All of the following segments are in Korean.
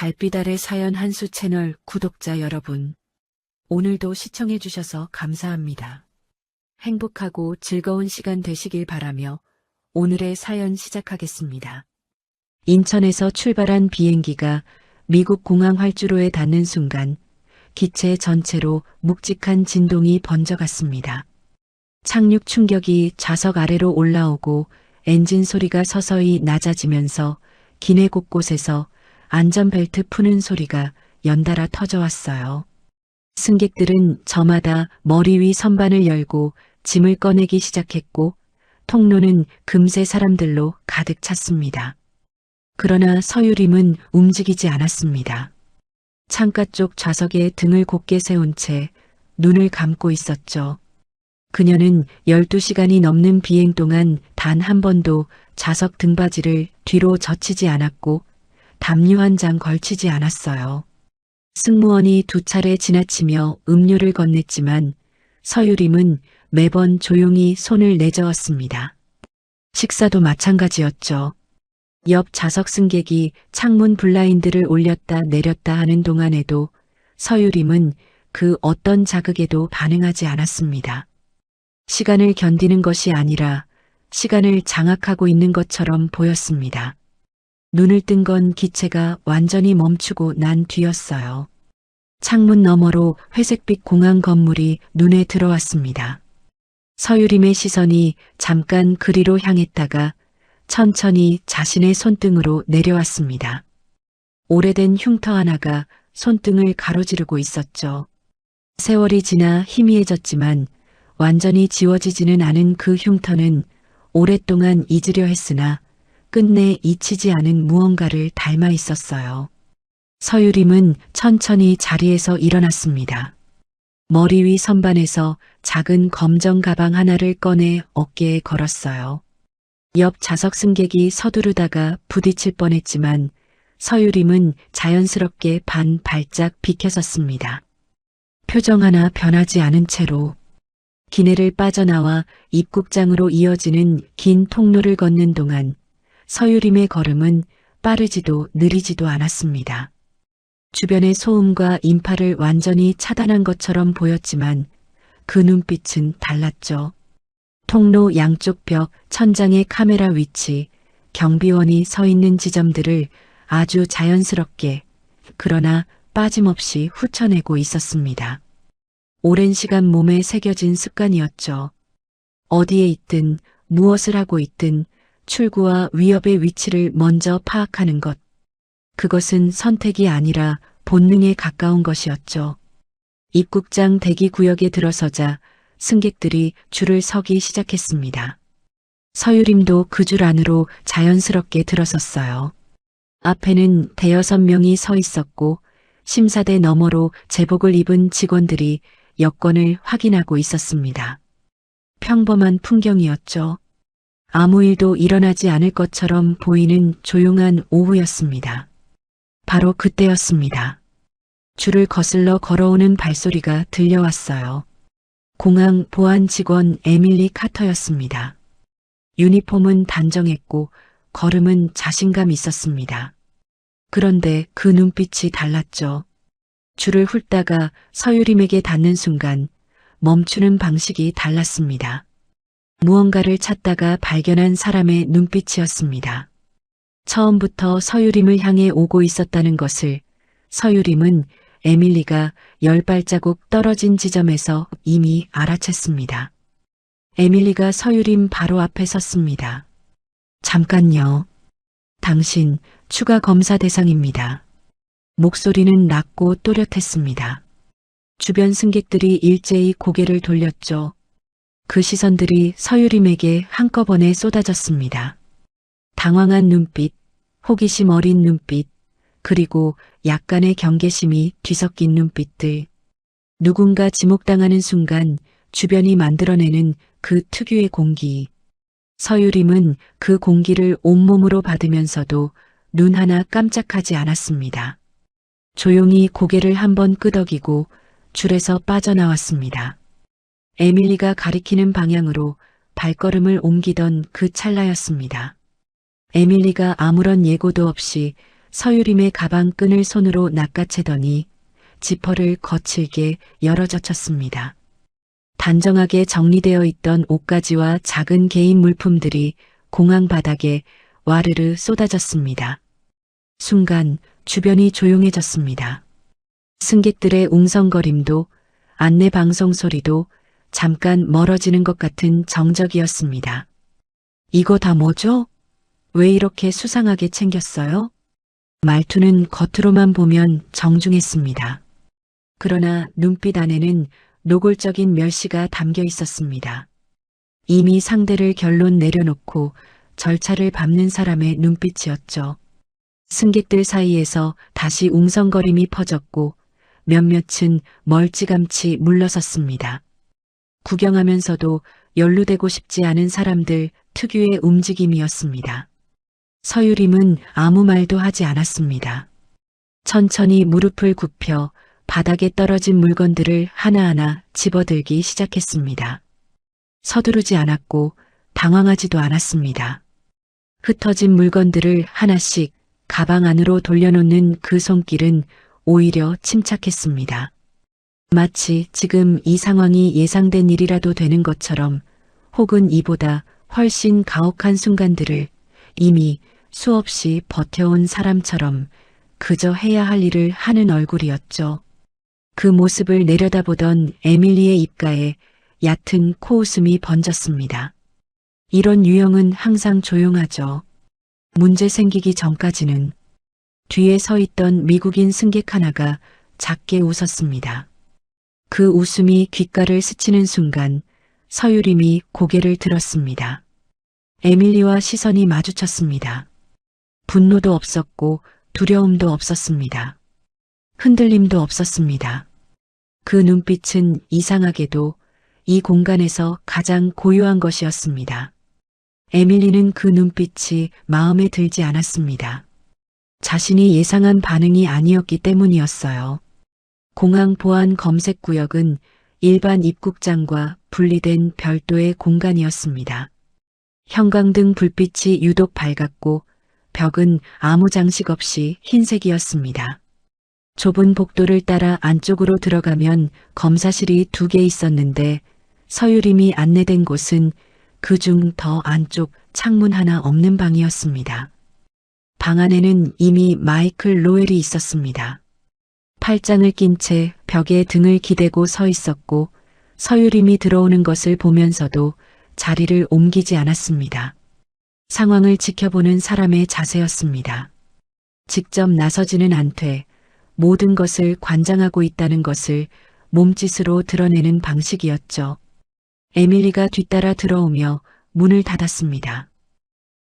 달빛 아래 사연 한수 채널 구독자 여러분, 오늘도 시청해주셔서 감사합니다. 행복하고 즐거운 시간 되시길 바라며 오늘의 사연 시작하겠습니다. 인천에서 출발한 비행기가 미국 공항 활주로에 닿는 순간 기체 전체로 묵직한 진동이 번져갔습니다. 착륙 충격이 좌석 아래로 올라오고 엔진 소리가 서서히 낮아지면서 기내 곳곳에서 안전벨트 푸는 소리가 연달아 터져왔어요. 승객들은 저마다 머리 위 선반을 열고 짐을 꺼내기 시작했고 통로는 금세 사람들로 가득 찼습니다. 그러나 서유림은 움직이지 않았습니다. 창가 쪽 좌석에 등을 곧게 세운 채 눈을 감고 있었죠. 그녀는 12시간이 넘는 비행 동안 단 한 번도 좌석 등받이를 뒤로 젖히지 않았고 담요 한 장 걸치지 않았어요. 승무원이 2차례 지나치며 음료를 건넸지만 서유림은 매번 조용히 손을 내저었습니다. 식사도 마찬가지였죠. 옆 좌석 승객이 창문 블라인드를 올렸다 내렸다 하는 동안에도 서유림은 그 어떤 자극에도 반응하지 않았습니다. 시간을 견디는 것이 아니라 시간을 장악하고 있는 것처럼 보였습니다. 눈을 뜬 건 기체가 완전히 멈추고 난 뒤였어요. 창문 너머로 회색빛 공항 건물이 눈에 들어왔습니다. 서유림의 시선이 잠깐 그리로 향했다가 천천히 자신의 손등으로 내려왔습니다. 오래된 흉터 하나가 손등을 가로지르고 있었죠. 세월이 지나 희미해졌지만 완전히 지워지지는 않은 그 흉터는 오랫동안 잊으려 했으나 끝내 잊히지 않은 무언가를 닮아 있었어요. 서유림은 천천히 자리에서 일어났습니다. 머리 위 선반에서 작은 검정 가방 하나를 꺼내 어깨에 걸었어요. 옆 좌석 승객이 서두르다가 부딪힐 뻔했지만 서유림은 자연스럽게 반 발짝 비켜섰습니다. 표정 하나 변하지 않은 채로 기내를 빠져나와 입국장으로 이어지는 긴 통로를 걷는 동안 서유림의 걸음은 빠르지도 느리지도 않았습니다. 주변의 소음과 인파를 완전히 차단한 것처럼 보였지만 그 눈빛은 달랐죠. 통로 양쪽 벽, 천장의 카메라 위치, 경비원이 서 있는 지점들을 아주 자연스럽게 그러나 빠짐없이 훑어내고 있었습니다. 오랜 시간 몸에 새겨진 습관이었죠. 어디에 있든 무엇을 하고 있든 출구와 위협의 위치를 먼저 파악하는 것. 그것은 선택이 아니라 본능에 가까운 것이었죠. 입국장 대기구역에 들어서자 승객들이 줄을 서기 시작했습니다. 서유림도 그 줄 안으로 자연스럽게 들어섰어요. 앞에는 5-6명이 서 있었고 심사대 너머로 제복을 입은 직원들이 여권을 확인하고 있었습니다. 평범한 풍경이었죠. 아무 일도 일어나지 않을 것처럼 보이는 조용한 오후였습니다. 바로 그때였습니다. 줄을 거슬러 걸어오는 발소리가 들려왔어요. 공항 보안 직원 에밀리 카터였습니다. 유니폼은 단정했고 걸음은 자신감 있었습니다. 그런데 그 눈빛이 달랐죠. 줄을 훑다가 서유림에게 닿는 순간 멈추는 방식이 달랐습니다. 무언가를 찾다가 발견한 사람의 눈빛이었습니다. 처음부터 서유림을 향해 오고 있었다는 것을 서유림은 에밀리가 10발자국 떨어진 지점에서 이미 알아챘습니다. 에밀리가 서유림 바로 앞에 섰습니다. 잠깐요. 당신 추가 검사 대상입니다. 목소리는 낮고 또렷했습니다. 주변 승객들이 일제히 고개를 돌렸죠. 그 시선들이 서유림에게 한꺼번에 쏟아졌습니다. 당황한 눈빛, 호기심 어린 눈빛, 그리고 약간의 경계심이 뒤섞인 눈빛들. 누군가 지목당하는 순간 주변이 만들어내는 그 특유의 공기. 서유림은 그 공기를 온몸으로 받으면서도 눈 하나 깜짝하지 않았습니다. 조용히 고개를 한번 끄덕이고 줄에서 빠져나왔습니다. 에밀리가 가리키는 방향으로 발걸음을 옮기던 그 찰나였습니다. 에밀리가 아무런 예고도 없이 서유림의 가방 끈을 손으로 낚아채더니 지퍼를 거칠게 열어젖혔습니다. 단정하게 정리되어 있던 옷가지와 작은 개인 물품들이 공항 바닥에 와르르 쏟아졌습니다. 순간 주변이 조용해졌습니다. 승객들의 웅성거림도 안내 방송 소리도 잠깐 멀어지는 것 같은 정적이었습니다. 이거 다 뭐죠? 왜 이렇게 수상하게 챙겼어요? 말투는 겉으로만 보면 정중했습니다. 그러나 눈빛 안에는 노골적인 멸시가 담겨 있었습니다. 이미 상대를 결론 내려놓고 절차를 밟는 사람의 눈빛이었죠. 승객들 사이에서 다시 웅성거림이 퍼졌고 몇몇은 멀찌감치 물러섰습니다. 구경하면서도 연루되고 싶지 않은 사람들 특유의 움직임이었습니다. 서유림은 아무 말도 하지 않았습니다. 천천히 무릎을 굽혀 바닥에 떨어진 물건들을 하나하나 집어들기 시작했습니다. 서두르지 않았고 당황하지도 않았습니다. 흩어진 물건들을 하나씩 가방 안으로 돌려놓는 그 손길은 오히려 침착했습니다. 마치 지금 이 상황이 예상된 일이라도 되는 것처럼, 혹은 이보다 훨씬 가혹한 순간들을 이미 수없이 버텨온 사람처럼 그저 해야 할 일을 하는 얼굴이었죠. 그 모습을 내려다보던 에밀리의 입가에 얕은 코웃음이 번졌습니다. 이런 유형은 항상 조용하죠. 문제 생기기 전까지는. 뒤에 서 있던 미국인 승객 하나가 작게 웃었습니다. 그 웃음이 귓가를 스치는 순간 서유림이 고개를 들었습니다. 에밀리와 시선이 마주쳤습니다. 분노도 없었고 두려움도 없었습니다. 흔들림도 없었습니다. 그 눈빛은 이상하게도 이 공간에서 가장 고요한 것이었습니다. 에밀리는 그 눈빛이 마음에 들지 않았습니다. 자신이 예상한 반응이 아니었기 때문이었어요. 공항 보안 검색 구역은 일반 입국장과 분리된 별도의 공간이었습니다. 형광등 불빛이 유독 밝았고 벽은 아무 장식 없이 흰색이었습니다. 좁은 복도를 따라 안쪽으로 들어가면 검사실이 2개 있었는데 서유림이 안내된 곳은 그중 더 안쪽 창문 하나 없는 방이었습니다. 방 안에는 이미 마이클 로웰이 있었습니다. 팔짱을 낀 채 벽에 등을 기대고 서 있었고 서유림이 들어오는 것을 보면서도 자리를 옮기지 않았습니다. 상황을 지켜보는 사람의 자세였습니다. 직접 나서지는 않되 모든 것을 관장하고 있다는 것을 몸짓으로 드러내는 방식이었죠. 에밀리가 뒤따라 들어오며 문을 닫았습니다.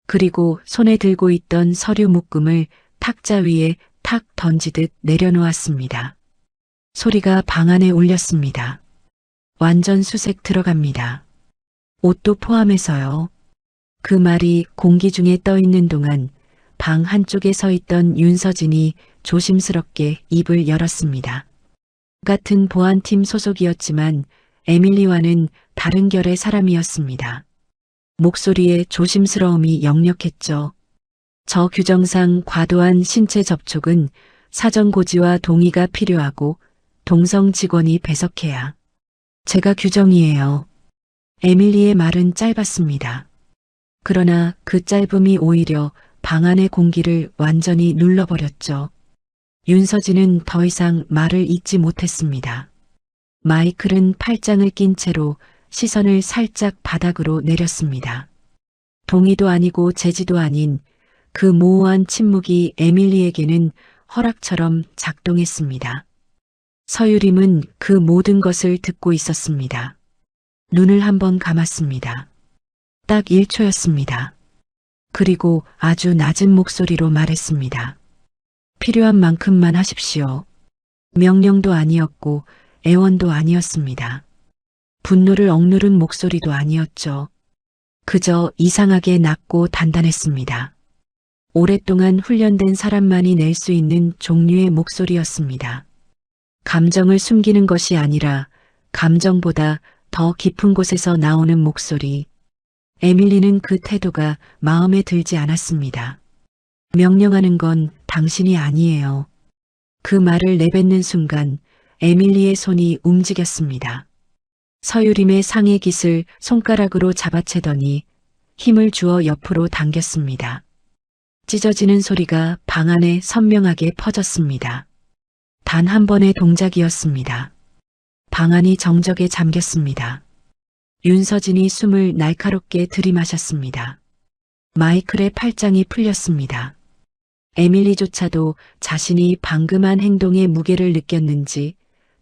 그리고 손에 들고 있던 서류 묶음을 탁자 위에 탁 던지듯 내려놓았습니다. 소리가 방 안에 울렸습니다. 완전 수색 들어갑니다. 옷도 포함해서요. 그 말이 공기 중에 떠 있는 동안 방 한쪽에 서 있던 윤서진이 조심스럽게 입을 열었습니다. 같은 보안팀 소속이었지만 에밀리와는 다른 결의 사람이었습니다. 목소리에 조심스러움이 역력했죠. 저 규정상 과도한 신체 접촉은 사전 고지와 동의가 필요하고 동성 직원이 배석해야. 제가 규정이에요. 에밀리의 말은 짧았습니다. 그러나 그 짧음이 오히려 방 안의 공기를 완전히 눌러버렸죠. 윤서진은 더 이상 말을 잇지 못했습니다. 마이클은 팔짱을 낀 채로 시선을 살짝 바닥으로 내렸습니다. 동의도 아니고 제지도 아닌 그 모호한 침묵이 에밀리에게는 허락처럼 작동했습니다. 서유림은 그 모든 것을 듣고 있었습니다. 눈을 한번 감았습니다. 딱 1초였습니다. 그리고 아주 낮은 목소리로 말했습니다. 필요한 만큼만 하십시오. 명령도 아니었고 애원도 아니었습니다. 분노를 억누른 목소리도 아니었죠. 그저 이상하게 낮고 단단했습니다. 오랫동안 훈련된 사람만이 낼 수 있는 종류의 목소리였습니다. 감정을 숨기는 것이 아니라 감정보다 더 깊은 곳에서 나오는 목소리. 에밀리는 그 태도가 마음에 들지 않았습니다. 명령하는 건 당신이 아니에요. 그 말을 내뱉는 순간 에밀리의 손이 움직였습니다. 서유림의 상의 깃을 손가락으로 잡아채더니 힘을 주어 옆으로 당겼습니다. 찢어지는 소리가 방 안에 선명하게 퍼졌습니다. 단 한 번의 동작이었습니다. 방 안이 정적에 잠겼습니다. 윤서진이 숨을 날카롭게 들이마셨습니다. 마이클의 팔짱이 풀렸습니다. 에밀리조차도 자신이 방금 한 행동의 무게를 느꼈는지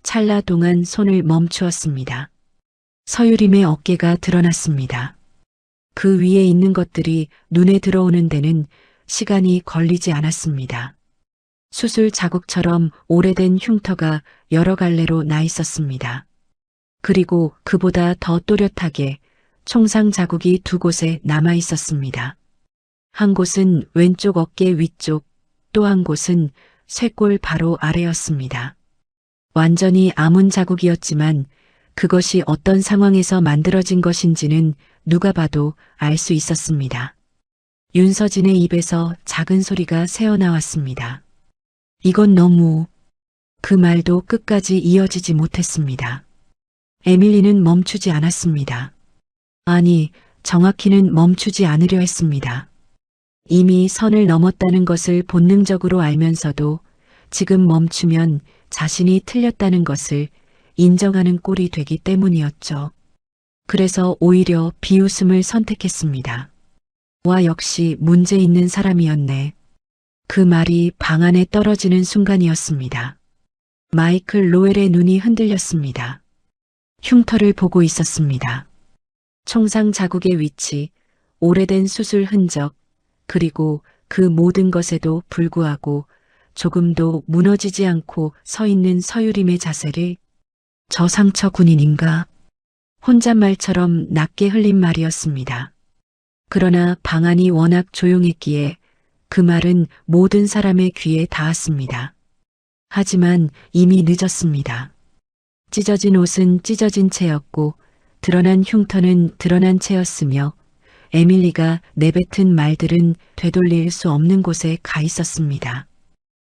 찰나 동안 손을 멈추었습니다. 서유림의 어깨가 드러났습니다. 그 위에 있는 것들이 눈에 들어오는 데는 시간이 걸리지 않았습니다. 수술 자국처럼 오래된 흉터가 여러 갈래로 나 있었습니다. 그리고 그보다 더 또렷하게 총상 자국이 두 곳에 남아 있었습니다. 한 곳은 왼쪽 어깨 위쪽, 또 한 곳은 쇄골 바로 아래였습니다. 완전히 아문 자국이었지만 그것이 어떤 상황에서 만들어진 것인지는 누가 봐도 알 수 있었습니다. 윤서진의 입에서 작은 소리가 새어나왔습니다. 이건 너무... 그 말도 끝까지 이어지지 못했습니다. 에밀리는 멈추지 않았습니다. 아니, 정확히는 멈추지 않으려 했습니다. 이미 선을 넘었다는 것을 본능적으로 알면서도 지금 멈추면 자신이 틀렸다는 것을 인정하는 꼴이 되기 때문이었죠. 그래서 오히려 비웃음을 선택했습니다. 와, 역시 문제 있는 사람이었네. 그 말이 방 안에 떨어지는 순간이었습니다. 마이클 로웰의 눈이 흔들렸습니다. 흉터를 보고 있었습니다. 총상 자국의 위치, 오래된 수술 흔적, 그리고 그 모든 것에도 불구하고 조금도 무너지지 않고 서 있는 서유림의 자세를 저 상처 군인인가? 혼잣말처럼 낮게 흘린 말이었습니다. 그러나 방 안이 워낙 조용했기에 그 말은 모든 사람의 귀에 닿았습니다. 하지만 이미 늦었습니다. 찢어진 옷은 찢어진 채였고 드러난 흉터는 드러난 채였으며 에밀리가 내뱉은 말들은 되돌릴 수 없는 곳에 가 있었습니다.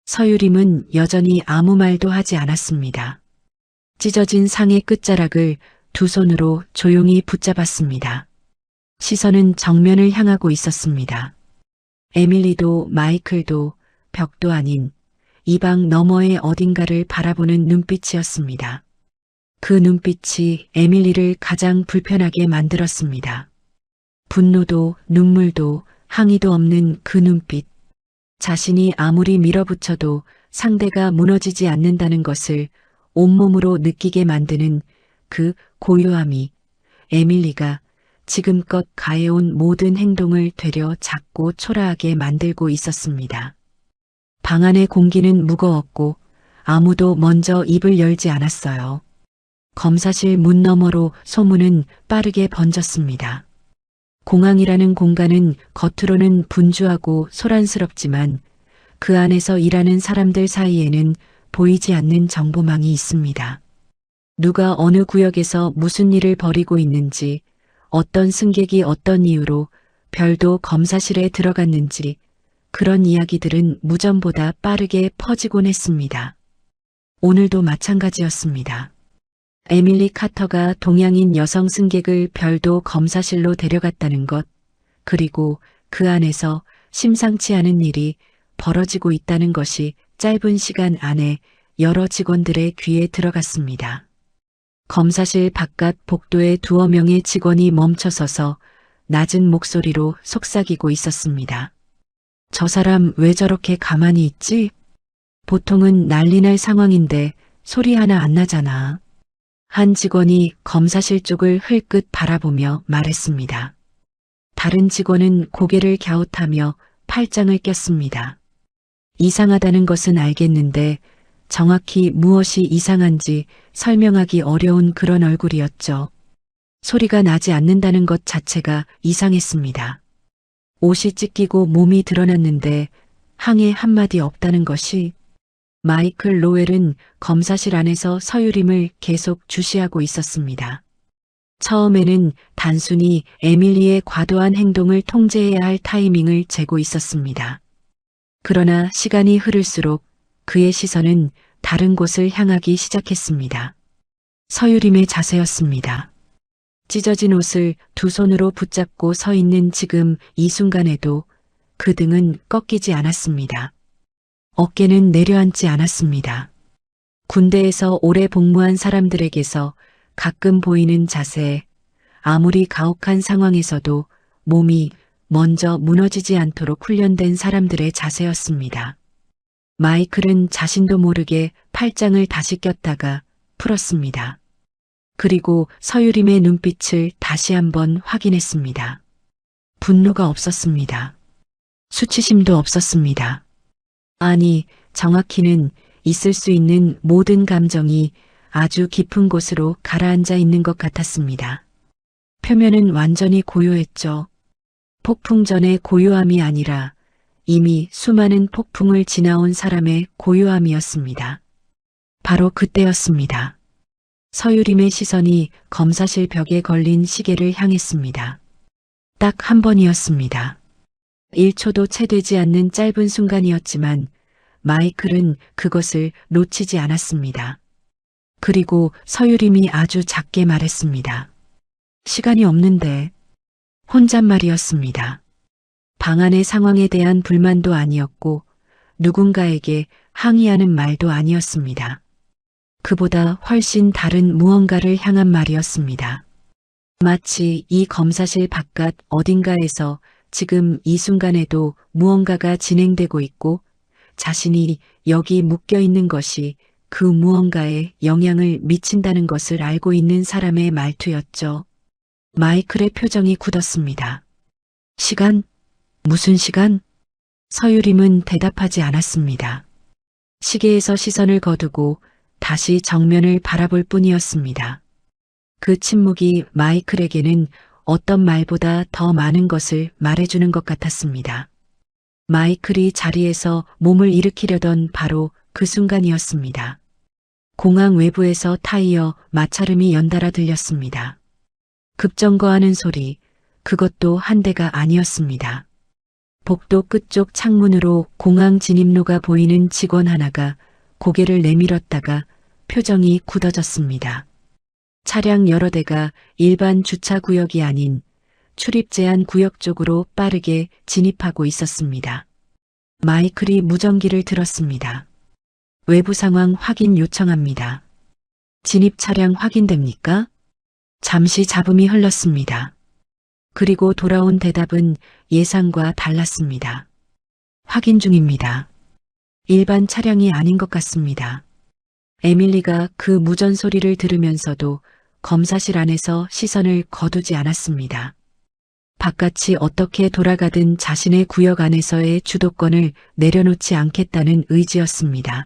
서유림은 여전히 아무 말도 하지 않았습니다. 찢어진 상의 끝자락을 두 손으로 조용히 붙잡았습니다. 시선은 정면을 향하고 있었습니다. 에밀리도 마이클도 벽도 아닌 이 방 너머의 어딘가를 바라보는 눈빛이었습니다. 그 눈빛이 에밀리를 가장 불편하게 만들었습니다. 분노도 눈물도 항의도 없는 그 눈빛. 자신이 아무리 밀어붙여도 상대가 무너지지 않는다는 것을 온몸으로 느끼게 만드는 그 고요함이 에밀리가 지금껏 가해온 모든 행동을 되려 작고 초라하게 만들고 있었습니다. 방 안의 공기는 무거웠고 아무도 먼저 입을 열지 않았어요. 검사실 문 너머로 소문은 빠르게 번졌습니다. 공항이라는 공간은 겉으로는 분주하고 소란스럽지만 그 안에서 일하는 사람들 사이에는 보이지 않는 정보망이 있습니다. 누가 어느 구역에서 무슨 일을 벌이고 있는지, 어떤 승객이 어떤 이유로 별도 검사실에 들어갔는지 그런 이야기들은 무전보다 빠르게 퍼지곤 했습니다. 오늘도 마찬가지였습니다. 에밀리 카터가 동양인 여성 승객을 별도 검사실로 데려갔다는 것, 그리고 그 안에서 심상치 않은 일이 벌어지고 있다는 것이 짧은 시간 안에 여러 직원들의 귀에 들어갔습니다. 검사실 바깥 복도에 두어 명의 직원이 멈춰서서 낮은 목소리로 속삭이고 있었습니다. 저 사람 왜 저렇게 가만히 있지? 보통은 난리 날 상황인데 소리 하나 안 나잖아. 한 직원이 검사실 쪽을 흘끗 바라보며 말했습니다. 다른 직원은 고개를 갸웃하며 팔짱을 꼈습니다. 이상하다는 것은 알겠는데 정확히 무엇이 이상한지 설명하기 어려운 그런 얼굴이었죠. 소리가 나지 않는다는 것 자체가 이상했습니다. 옷이 찢기고 몸이 드러났는데 항해 한마디 없다는 것이. 마이클 로웰은 검사실 안에서 서유림을 계속 주시하고 있었습니다. 처음에는 단순히 에밀리의 과도한 행동을 통제해야 할 타이밍을 재고 있었습니다. 그러나 시간이 흐를수록 그의 시선은 다른 곳을 향하기 시작했습니다. 서유림의 자세였습니다. 찢어진 옷을 두 손으로 붙잡고 서 있는 지금 이 순간에도 그 등은 꺾이지 않았습니다. 어깨는 내려앉지 않았습니다. 군대에서 오래 복무한 사람들에게서 가끔 보이는 자세, 아무리 가혹한 상황에서도 몸이 먼저 무너지지 않도록 훈련된 사람들의 자세였습니다. 마이클은 자신도 모르게 팔짱을 다시 꼈다가 풀었습니다. 그리고 서유림의 눈빛을 다시 한번 확인했습니다. 분노가 없었습니다. 수치심도 없었습니다. 아니, 정확히는 있을 수 있는 모든 감정이 아주 깊은 곳으로 가라앉아 있는 것 같았습니다. 표면은 완전히 고요했죠. 폭풍 전의 고요함이 아니라 이미 수많은 폭풍을 지나온 사람의 고요함이었습니다. 바로 그때였습니다. 서유림의 시선이 검사실 벽에 걸린 시계를 향했습니다. 딱 한 번이었습니다. 1초도 채 되지 않는 짧은 순간이었지만 마이클은 그것을 놓치지 않았습니다. 그리고 서유림이 아주 작게 말했습니다. 시간이 없는데. 혼잣말이었습니다. 방 안의 상황에 대한 불만도 아니었고 누군가에게 항의하는 말도 아니었습니다. 그보다 훨씬 다른 무언가를 향한 말이었습니다. 마치 이 검사실 바깥 어딘가에서 지금 이 순간에도 무언가가 진행되고 있고 자신이 여기 묶여 있는 것이 그 무언가에 영향을 미친다는 것을 알고 있는 사람의 말투였죠. 마이클의 표정이 굳었습니다. 시간? 무슨 시간? 서유림은 대답하지 않았습니다. 시계에서 시선을 거두고 다시 정면을 바라볼 뿐이었습니다. 그 침묵이 마이클에게는 어떤 말보다 더 많은 것을 말해주는 것 같았습니다. 마이클이 자리에서 몸을 일으키려던 바로 그 순간이었습니다. 공항 외부에서 타이어 마찰음이 연달아 들렸습니다. 급정거하는 소리, 그것도 한 대가 아니었습니다. 복도 끝쪽 창문으로 공항 진입로가 보이는 직원 하나가 고개를 내밀었다가 표정이 굳어졌습니다. 차량 여러 대가 일반 주차 구역이 아닌 출입 제한 구역 쪽으로 빠르게 진입하고 있었습니다. 마이클이 무전기를 들었습니다. 외부 상황 확인 요청합니다. 진입 차량 확인됩니까? 잠시 잡음이 흘렀습니다. 그리고 돌아온 대답은 예상과 달랐습니다. 확인 중입니다. 일반 차량이 아닌 것 같습니다. 에밀리가 그 무전 소리를 들으면서도 검사실 안에서 시선을 거두지 않았습니다. 바깥이 어떻게 돌아가든 자신의 구역 안에서의 주도권을 내려놓지 않겠다는 의지였습니다.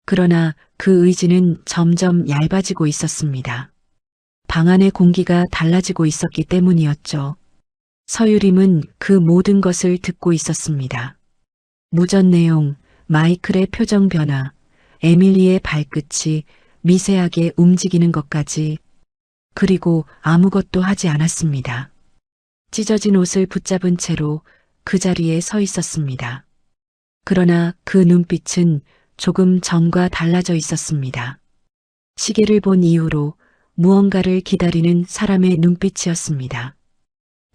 그러나 그 의지는 점점 얇아지고 있었습니다. 방 안의 공기가 달라지고 있었기 때문이었죠. 서유림은 그 모든 것을 듣고 있었습니다. 무전 내용, 마이클의 표정 변화, 에밀리의 발끝이 미세하게 움직이는 것까지, 그리고 아무것도 하지 않았습니다. 찢어진 옷을 붙잡은 채로 그 자리에 서 있었습니다. 그러나 그 눈빛은 조금 전과 달라져 있었습니다. 시계를 본 이후로 무언가를 기다리는 사람의 눈빛이었습니다.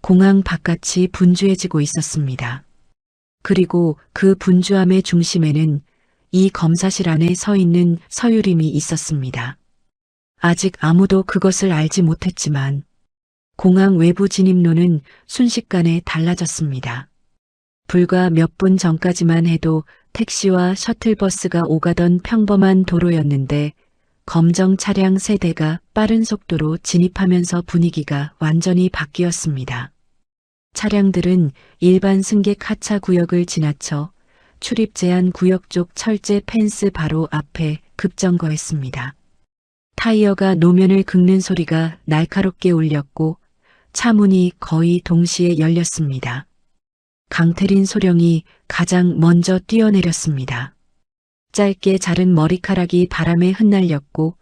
공항 바깥이 분주해지고 있었습니다. 그리고 그 분주함의 중심에는 이 검사실 안에 서 있는 서유림이 있었습니다. 아직 아무도 그것을 알지 못했지만 공항 외부 진입로는 순식간에 달라졌습니다. 불과 몇 분 전까지만 해도 택시와 셔틀버스가 오가던 평범한 도로였는데 검정 차량 3대가 빠른 속도로 진입하면서 분위기가 완전히 바뀌었습니다. 차량들은 일반 승객 하차 구역을 지나쳐 출입 제한 구역 쪽 철제 펜스 바로 앞에 급정거했습니다. 타이어가 노면을 긁는 소리가 날카롭게 울렸고 차 문이 거의 동시에 열렸습니다. 강태린 소령이 가장 먼저 뛰어내렸습니다. 짧게 자른 머리카락이 바람에 흩날렸고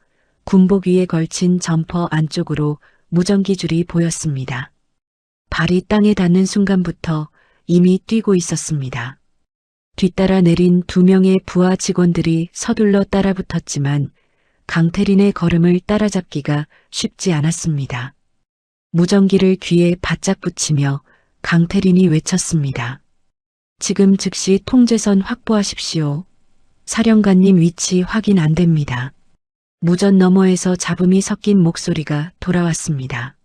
군복 위에 걸친 점퍼 안쪽으로 무전기 줄이 보였습니다. 발이 땅에 닿는 순간부터 이미 뛰고 있었습니다. 뒤따라 내린 2명의 부하 직원들이 서둘러 따라붙었지만 강태린의 걸음을 따라잡기가 쉽지 않았습니다. 무전기를 귀에 바짝 붙이며 강태린이 외쳤습니다. 지금 즉시 통제선 확보하십시오. 사령관님 위치 확인 안 됩니다. 무전 너머에서 잡음이 섞인 목소리가 돌아왔습니다.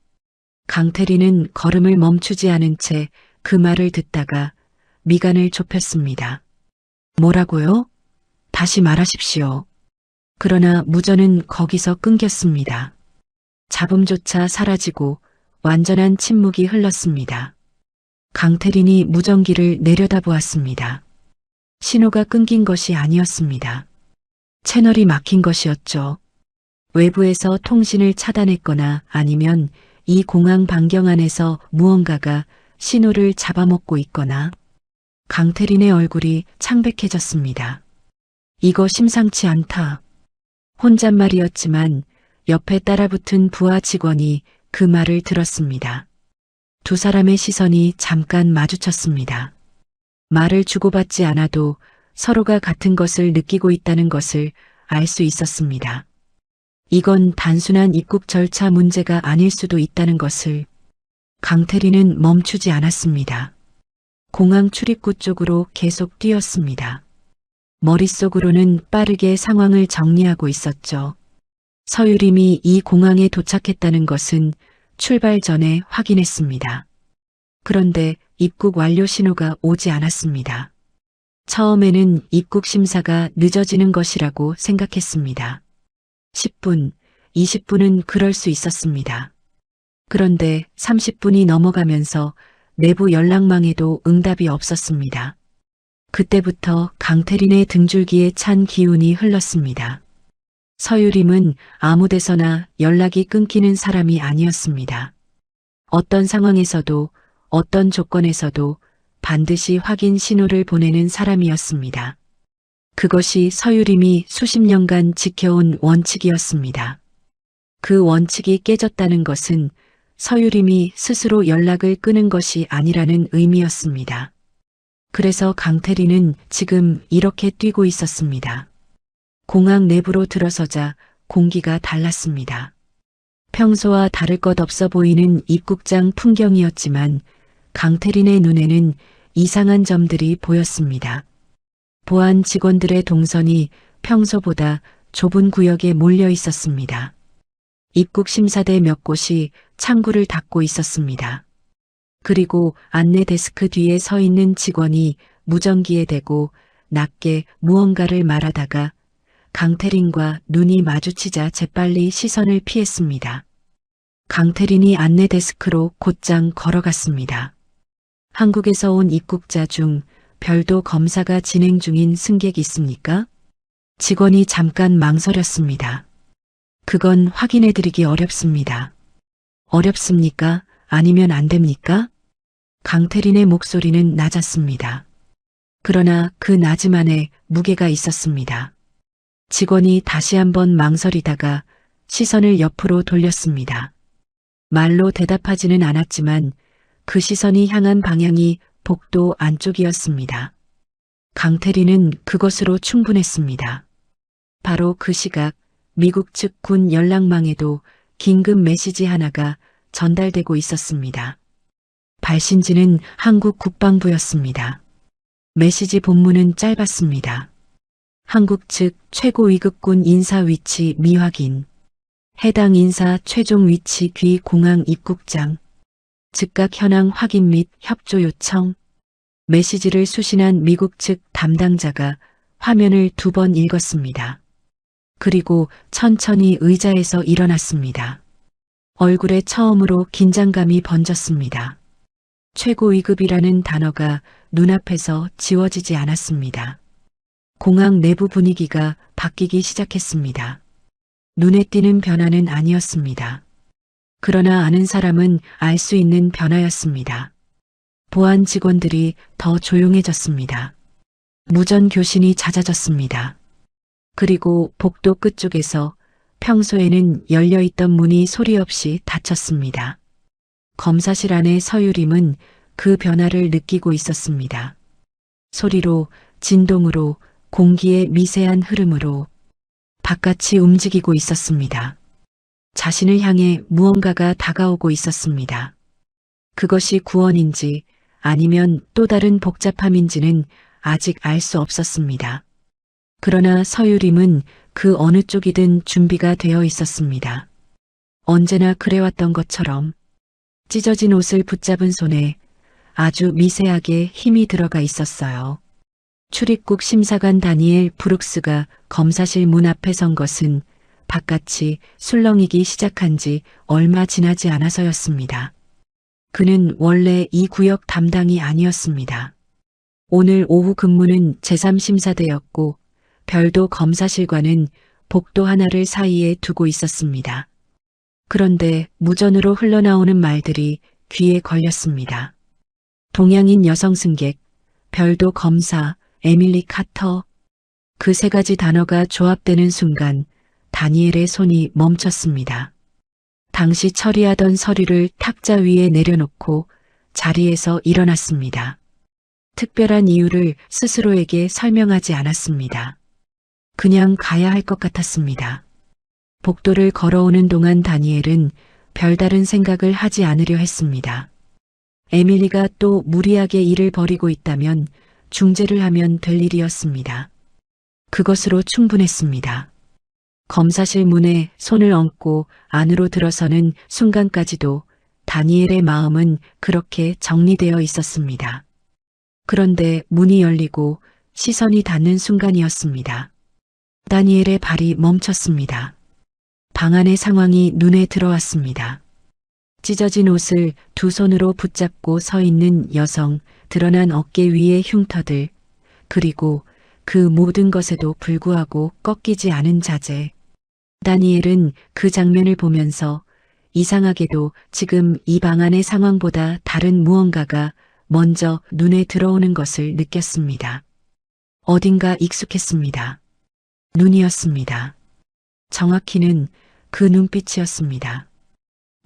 강태린은 걸음을 멈추지 않은 채 그 말을 듣다가 미간을 좁혔습니다. 뭐라고요? 다시 말하십시오. 그러나 무전은 거기서 끊겼습니다. 잡음조차 사라지고 완전한 침묵이 흘렀습니다. 강태린이 무전기를 내려다보았습니다. 신호가 끊긴 것이 아니었습니다. 채널이 막힌 것이었죠. 외부에서 통신을 차단했거나 아니면 이 공항 반경 안에서 무언가가 신호를 잡아먹고 있거나. 강태린의 얼굴이 창백해졌습니다. 이거 심상치 않다. 혼잣말이었지만 옆에 따라붙은 부하 직원이 그 말을 들었습니다. 두 사람의 시선이 잠깐 마주쳤습니다. 말을 주고받지 않아도 서로가 같은 것을 느끼고 있다는 것을 알 수 있었습니다. 이건 단순한 입국 절차 문제가 아닐 수도 있다는 것을. 강태린은 멈추지 않았습니다. 공항 출입구 쪽으로 계속 뛰었습니다. 머릿속으로는 빠르게 상황을 정리하고 있었죠. 서유림이 이 공항에 도착했다는 것은 출발 전에 확인했습니다. 그런데 입국 완료 신호가 오지 않았습니다. 처음에는 입국 심사가 늦어지는 것이라고 생각했습니다. 10분, 20분은 그럴 수 있었습니다. 그런데 30분이 넘어가면서 내부 연락망에도 응답이 없었습니다. 그때부터 강태린의 등줄기에 찬 기운이 흘렀습니다. 서유림은 아무 데서나 연락이 끊기는 사람이 아니었습니다. 어떤 상황에서도 어떤 조건에서도 반드시 확인 신호를 보내는 사람이었습니다. 그것이 서유림이 수십 년간 지켜온 원칙이었습니다. 그 원칙이 깨졌다는 것은 서유림이 스스로 연락을 끊은 것이 아니라는 의미였습니다. 그래서 강태린은 지금 이렇게 뛰고 있었습니다. 공항 내부로 들어서자 공기가 달랐습니다. 평소와 다를 것 없어 보이는 입국장 풍경이었지만 강태린의 눈에는 이상한 점들이 보였습니다. 보안 직원들의 동선이 평소보다 좁은 구역에 몰려 있었습니다. 입국 심사대 몇 곳이 창구를 닫고 있었습니다. 그리고 안내 데스크 뒤에 서 있는 직원이 무전기에 대고 낮게 무언가를 말하다가 강태린과 눈이 마주치자 재빨리 시선을 피했습니다. 강태린이 안내 데스크로 곧장 걸어갔습니다. 한국에서 온 입국자 중 별도 검사가 진행 중인 승객 있습니까? 직원이 잠깐 망설였습니다. 그건 확인해드리기 어렵습니다. 어렵습니까? 아니면 안 됩니까? 강태린의 목소리는 낮았습니다. 그러나 그 낮음 안에 무게가 있었습니다. 직원이 다시 한번 망설이다가 시선을 옆으로 돌렸습니다. 말로 대답하지는 않았지만 그 시선이 향한 방향이 복도 안쪽이었습니다. 강태린은 그것으로 충분했습니다. 바로 그 시각 미국 측 군 연락망에도 긴급 메시지 하나가 전달되고 있었습니다. 발신지는 한국 국방부였습니다. 메시지 본문은 짧았습니다. 한국 측 최고 위급군 인사 위치 미확인. 해당 인사 최종 위치 귀 공항 입국장. 즉각 현황 확인 및 협조 요청. 메시지를 수신한 미국 측 담당자가 화면을 2번 읽었습니다. 그리고 천천히 의자에서 일어났습니다. 얼굴에 처음으로 긴장감이 번졌습니다. 최고위급이라는 단어가 눈앞에서 지워지지 않았습니다. 공항 내부 분위기가 바뀌기 시작했습니다. 눈에 띄는 변화는 아니었습니다. 그러나 아는 사람은 알 수 있는 변화였습니다. 보안 직원들이 더 조용해졌습니다. 무전 교신이 잦아졌습니다. 그리고 복도 끝쪽에서 평소에는 열려있던 문이 소리 없이 닫혔습니다. 검사실 안의 서유림은 그 변화를 느끼고 있었습니다. 소리로 진동으로, 공기의 미세한 흐름으로 바깥이 움직이고 있었습니다. 자신을 향해 무언가가 다가오고 있었습니다. 그것이 구원인지 아니면 또 다른 복잡함인지는 아직 알 수 없었습니다. 그러나 서유림은 그 어느 쪽이든 준비가 되어 있었습니다. 언제나 그래왔던 것처럼 찢어진 옷을 붙잡은 손에 아주 미세하게 힘이 들어가 있었어요. 출입국 심사관 다니엘 브룩스가 검사실 문 앞에 선 것은 바깥이 술렁이기 시작한 지 얼마 지나지 않아서였습니다. 그는 원래 이 구역 담당이 아니었습니다. 오늘 오후 근무는 제3심사대였고 별도 검사실과는 복도 하나를 사이에 두고 있었습니다. 그런데 무전으로 흘러나오는 말들이 귀에 걸렸습니다. 동양인 여성 승객, 별도 검사, 에밀리 카터. 그 세 가지 단어가 조합되는 순간 다니엘의 손이 멈췄습니다. 당시 처리하던 서류를 탁자 위에 내려놓고 자리에서 일어났습니다. 특별한 이유를 스스로에게 설명하지 않았습니다. 그냥 가야 할 것 같았습니다. 복도를 걸어오는 동안 다니엘은 별다른 생각을 하지 않으려 했습니다. 에밀리가 또 무리하게 일을 벌이고 있다면 중재를 하면 될 일이었습니다. 그것으로 충분했습니다. 검사실 문에 손을 얹고 안으로 들어서는 순간까지도 다니엘의 마음은 그렇게 정리되어 있었습니다. 그런데 문이 열리고 시선이 닿는 순간이었습니다. 다니엘의 발이 멈췄습니다. 방 안의 상황이 눈에 들어왔습니다. 찢어진 옷을 두 손으로 붙잡고 서 있는 여성, 드러난 어깨 위의 흉터들, 그리고 그 모든 것에도 불구하고 꺾이지 않은 자세. 다니엘은 그 장면을 보면서 이상하게도 지금 이 방 안의 상황보다 다른 무언가가 먼저 눈에 들어오는 것을 느꼈습니다. 어딘가 익숙했습니다. 눈이었습니다. 정확히는 그 눈빛이었습니다.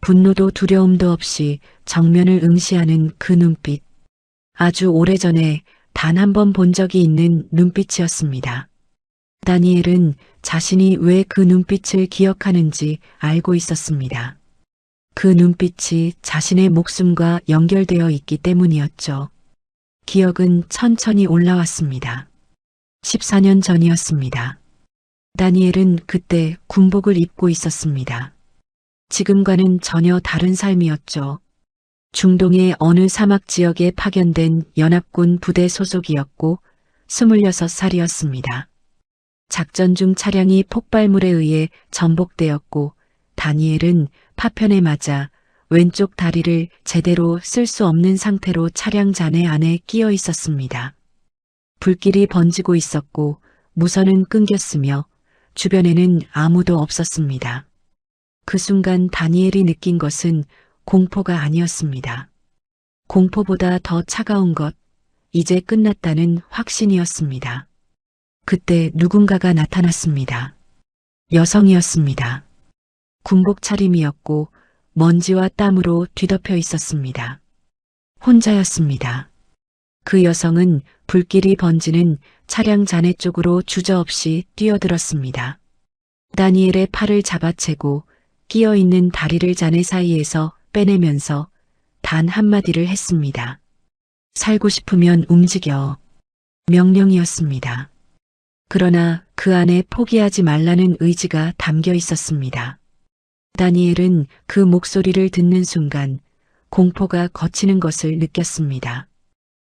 분노도 두려움도 없이 정면을 응시하는 그 눈빛. 아주 오래전에 단 한 번 본 적이 있는 눈빛이었습니다. 다니엘은 자신이 왜 그 눈빛을 기억하는지 알고 있었습니다. 그 눈빛이 자신의 목숨과 연결되어 있기 때문이었죠. 기억은 천천히 올라왔습니다. 14년 전이었습니다. 다니엘은 그때 군복을 입고 있었습니다. 지금과는 전혀 다른 삶이었죠. 중동의 어느 사막 지역에 파견된 연합군 부대 소속이었고 26살이었습니다. 작전 중 차량이 폭발물에 의해 전복되었고 다니엘은 파편에 맞아 왼쪽 다리를 제대로 쓸 수 없는 상태로 차량 잔해 안에 끼어 있었습니다. 불길이 번지고 있었고 무선은 끊겼으며 주변에는 아무도 없었습니다. 그 순간 다니엘이 느낀 것은 공포가 아니었습니다. 공포보다 더 차가운 것, 이제 끝났다는 확신이었습니다. 그때 누군가가 나타났습니다. 여성이었습니다. 군복 차림이었고 먼지와 땀으로 뒤덮여 있었습니다. 혼자였습니다. 그 여성은 불길이 번지는 차량 잔해 쪽으로 주저없이 뛰어들었습니다. 다니엘의 팔을 잡아채고 끼어있는 다리를 잔해 사이에서 빼내면서 단 한마디를 했습니다. 살고 싶으면 움직여. 명령이었습니다. 그러나 그 안에 포기하지 말라는 의지가 담겨 있었습니다. 다니엘은 그 목소리를 듣는 순간 공포가 걷히는 것을 느꼈습니다.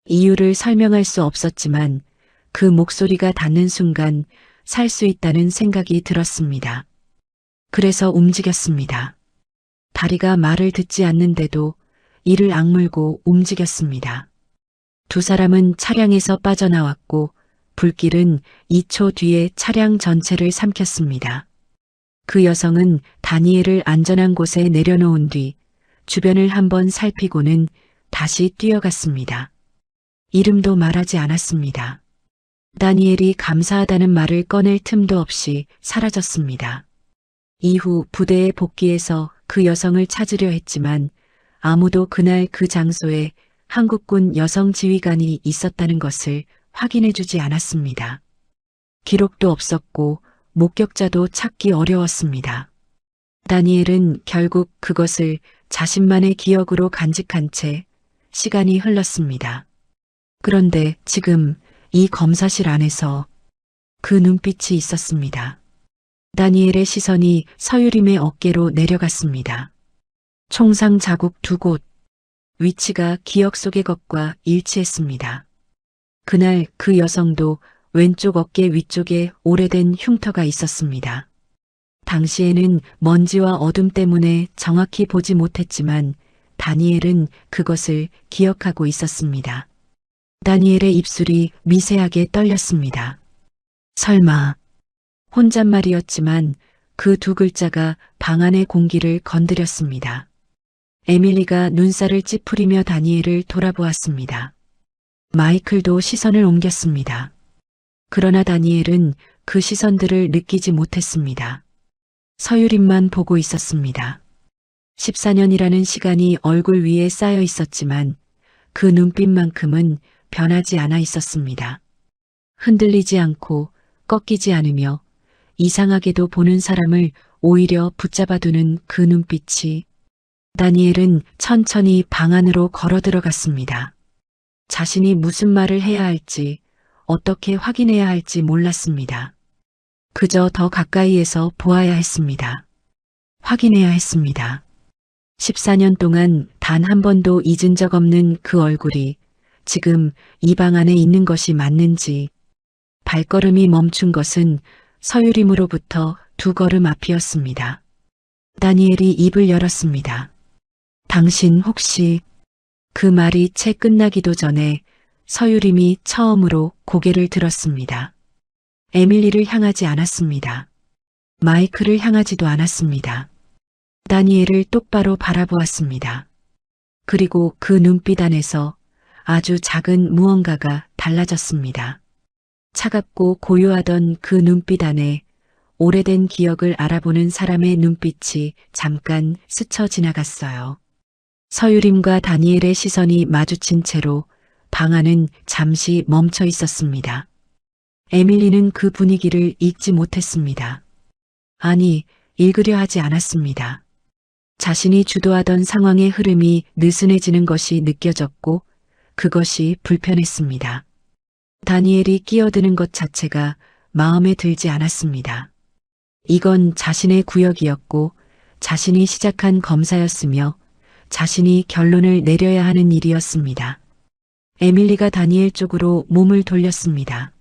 이유를 설명할 수 없었지만 그 목소리가 닿는 순간 살 수 있다는 생각이 들었습니다. 그래서 움직였습니다. 다리가 말을 듣지 않는데도 이를 악물고 움직였습니다. 두 사람은 차량에서 빠져나왔고 불길은 2초 뒤에 차량 전체를 삼켰습니다. 그 여성은 다니엘을 안전한 곳에 내려놓은 뒤 주변을 한번 살피고는 다시 뛰어갔습니다. 이름도 말하지 않았습니다. 다니엘이 감사하다는 말을 꺼낼 틈도 없이 사라졌습니다. 이후 부대에 복귀해서 그 여성을 찾으려 했지만 아무도 그날 그 장소에 한국군 여성 지휘관이 있었다는 것을 확인해주지 않았습니다. 기록도 없었고 목격자도 찾기 어려웠습니다. 다니엘은 결국 그것을 자신만의 기억으로 간직한 채 시간이 흘렀습니다. 그런데 지금 이 검사실 안에서 그 눈빛이 있었습니다. 다니엘의 시선이 서유림의 어깨로 내려갔습니다. 총상 자국 2곳, 위치가 기억 속의 것과 일치했습니다. 그날 그 여성도 왼쪽 어깨 위쪽에 오래된 흉터가 있었습니다. 당시에는 먼지와 어둠 때문에 정확히 보지 못했지만 다니엘은 그것을 기억하고 있었습니다. 다니엘의 입술이 미세하게 떨렸습니다. 설마. 혼잣말이었지만 그 2글자가 방 안의 공기를 건드렸습니다. 에밀리가 눈살을 찌푸리며 다니엘을 돌아보았습니다. 마이클도 시선을 옮겼습니다. 그러나 다니엘은 그 시선들을 느끼지 못했습니다. 서유림만 보고 있었습니다. 14년이라는 시간이 얼굴 위에 쌓여 있었지만 그 눈빛만큼은 변하지 않아 있었습니다. 흔들리지 않고 꺾이지 않으며 이상하게도 보는 사람을 오히려 붙잡아두는 그 눈빛이. 다니엘은 천천히 방 안으로 걸어 들어갔습니다. 자신이 무슨 말을 해야 할지, 어떻게 확인해야 할지 몰랐습니다. 그저 더 가까이에서 보아야 했습니다. 확인해야 했습니다. 14년 동안 단 한 번도 잊은 적 없는 그 얼굴이 지금 이 방 안에 있는 것이 맞는지. 발걸음이 멈춘 것은 서유림으로부터 2걸음 앞이었습니다. 다니엘이 입을 열었습니다. 당신 혹시. 그 말이 채 끝나기도 전에 서유림이 처음으로 고개를 들었습니다. 에밀리를 향하지 않았습니다. 마이클을 향하지도 않았습니다. 다니엘을 똑바로 바라보았습니다. 그리고 그 눈빛 안에서 아주 작은 무언가가 달라졌습니다. 차갑고 고요하던 그 눈빛 안에 오래된 기억을 알아보는 사람의 눈빛이 잠깐 스쳐 지나갔어요. 서유림과 다니엘의 시선이 마주친 채로 방 안은 잠시 멈춰 있었습니다. 에밀리는 그 분위기를 읽지 못했습니다. 아니, 읽으려 하지 않았습니다. 자신이 주도하던 상황의 흐름이 느슨해지는 것이 느껴졌고 그것이 불편했습니다. 다니엘이 끼어드는 것 자체가 마음에 들지 않았습니다. 이건 자신의 구역이었고 자신이 시작한 검사였으며 자신이 결론을 내려야 하는 일이었습니다. 에밀리가 다니엘 쪽으로 몸을 돌렸습니다.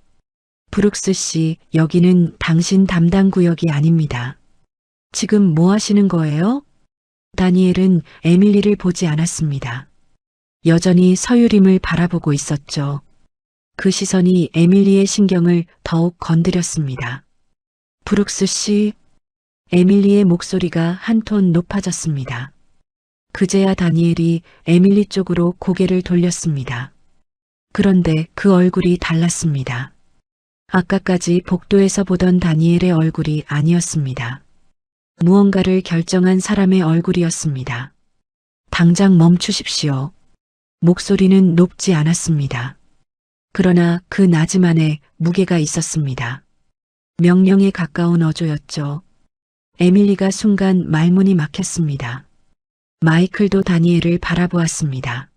브룩스 씨, 여기는 당신 담당 구역이 아닙니다. 지금 뭐 하시는 거예요? 다니엘은 에밀리를 보지 않았습니다. 여전히 서유림을 바라보고 있었죠. 그 시선이 에밀리의 신경을 더욱 건드렸습니다. 브룩스 씨, 에밀리의 목소리가 한 톤 높아졌습니다. 그제야 다니엘이 에밀리 쪽으로 고개를 돌렸습니다. 그런데 그 얼굴이 달랐습니다. 아까까지 복도에서 보던 다니엘의 얼굴이 아니었습니다. 무언가를 결정한 사람의 얼굴이었습니다. 당장 멈추십시오. 목소리는 높지 않았습니다. 그러나 그 나지만에 무게가 있었습니다. 명령에 가까운 어조였죠. 에밀리가 순간 말문이 막혔습니다. 마이클도 다니엘을 바라보았습니다.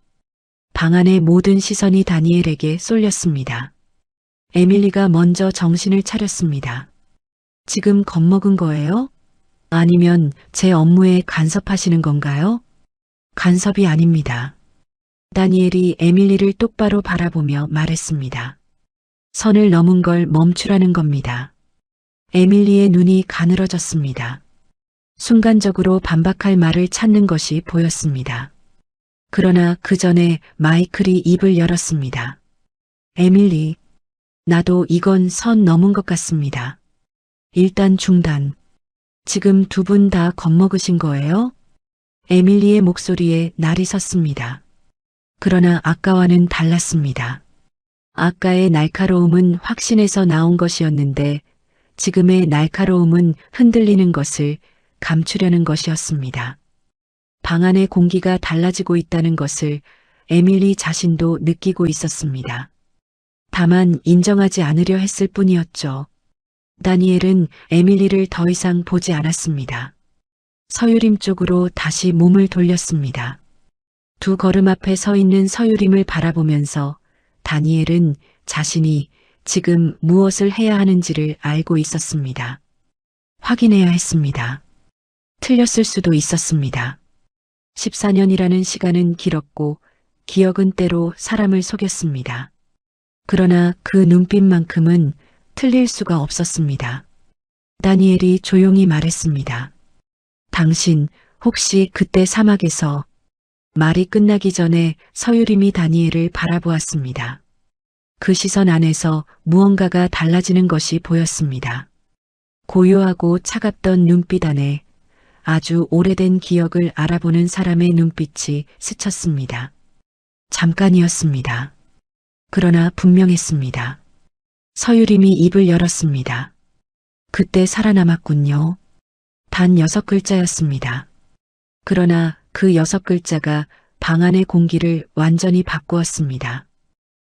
방 안의 모든 시선이 다니엘에게 쏠렸습니다. 에밀리가 먼저 정신을 차렸습니다. 지금 겁먹은 거예요? 아니면 제 업무에 간섭하시는 건가요? 간섭이 아닙니다. 다니엘이 에밀리를 똑바로 바라보며 말했습니다. 선을 넘은 걸 멈추라는 겁니다. 에밀리의 눈이 가늘어졌습니다. 순간적으로 반박할 말을 찾는 것이 보였습니다. 그러나 그 전에 마이클이 입을 열었습니다. 에밀리, 나도 이건 선 넘은 것 같습니다. 일단 중단. 지금 2분 다 겁먹으신 거예요? 에밀리의 목소리에 날이 섰습니다. 그러나 아까와는 달랐습니다. 아까의 날카로움은 확신에서 나온 것이었는데 지금의 날카로움은 흔들리는 것을 감추려는 것이었습니다. 방 안의 공기가 달라지고 있다는 것을 에밀리 자신도 느끼고 있었습니다. 다만 인정하지 않으려 했을 뿐이었죠. 다니엘은 에밀리를 더 이상 보지 않았습니다. 서유림 쪽으로 다시 몸을 돌렸습니다. 두 걸음 앞에 서 있는 서유림을 바라보면서 다니엘은 자신이 지금 무엇을 해야 하는지를 알고 있었습니다. 확인해야 했습니다. 틀렸을 수도 있었습니다. 14년이라는 시간은 길었고 기억은 때로 사람을 속였습니다. 그러나 그 눈빛만큼은 틀릴 수가 없었습니다. 다니엘이 조용히 말했습니다. 당신 혹시 그때 사막에서 말이 끝나기 전에 서유림이 다니엘을 바라보았습니다. 그 시선 안에서 무언가가 달라지는 것이 보였습니다. 고요하고 차갑던 눈빛 안에 아주 오래된 기억을 알아보는 사람의 눈빛이 스쳤습니다. 잠깐이었습니다. 그러나 분명했습니다. 서유림이 입을 열었습니다. 그때 살아남았군요. 단 6글자였습니다. 그러나 그 6글자가 방 안의 공기를 완전히 바꾸었습니다.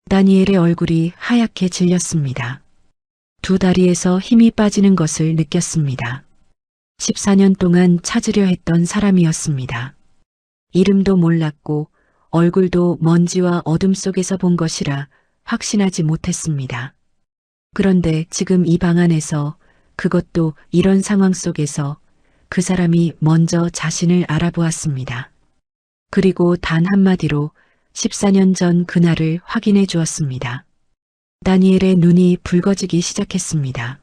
다니엘의 얼굴이 하얗게 질렸습니다. 두 다리에서 힘이 빠지는 것을 느꼈습니다. 14년 동안 찾으려 했던 사람이었습니다. 이름도 몰랐고 얼굴도 먼지와 어둠 속에서 본 것이라 확신하지 못했습니다. 그런데 지금 이 방 안에서, 그것도 이런 상황 속에서 그 사람이 먼저 자신을 알아보았습니다. 그리고 단 한마디로 14년 전 그날을 확인해 주었습니다. 다니엘의 눈이 붉어지기 시작했습니다.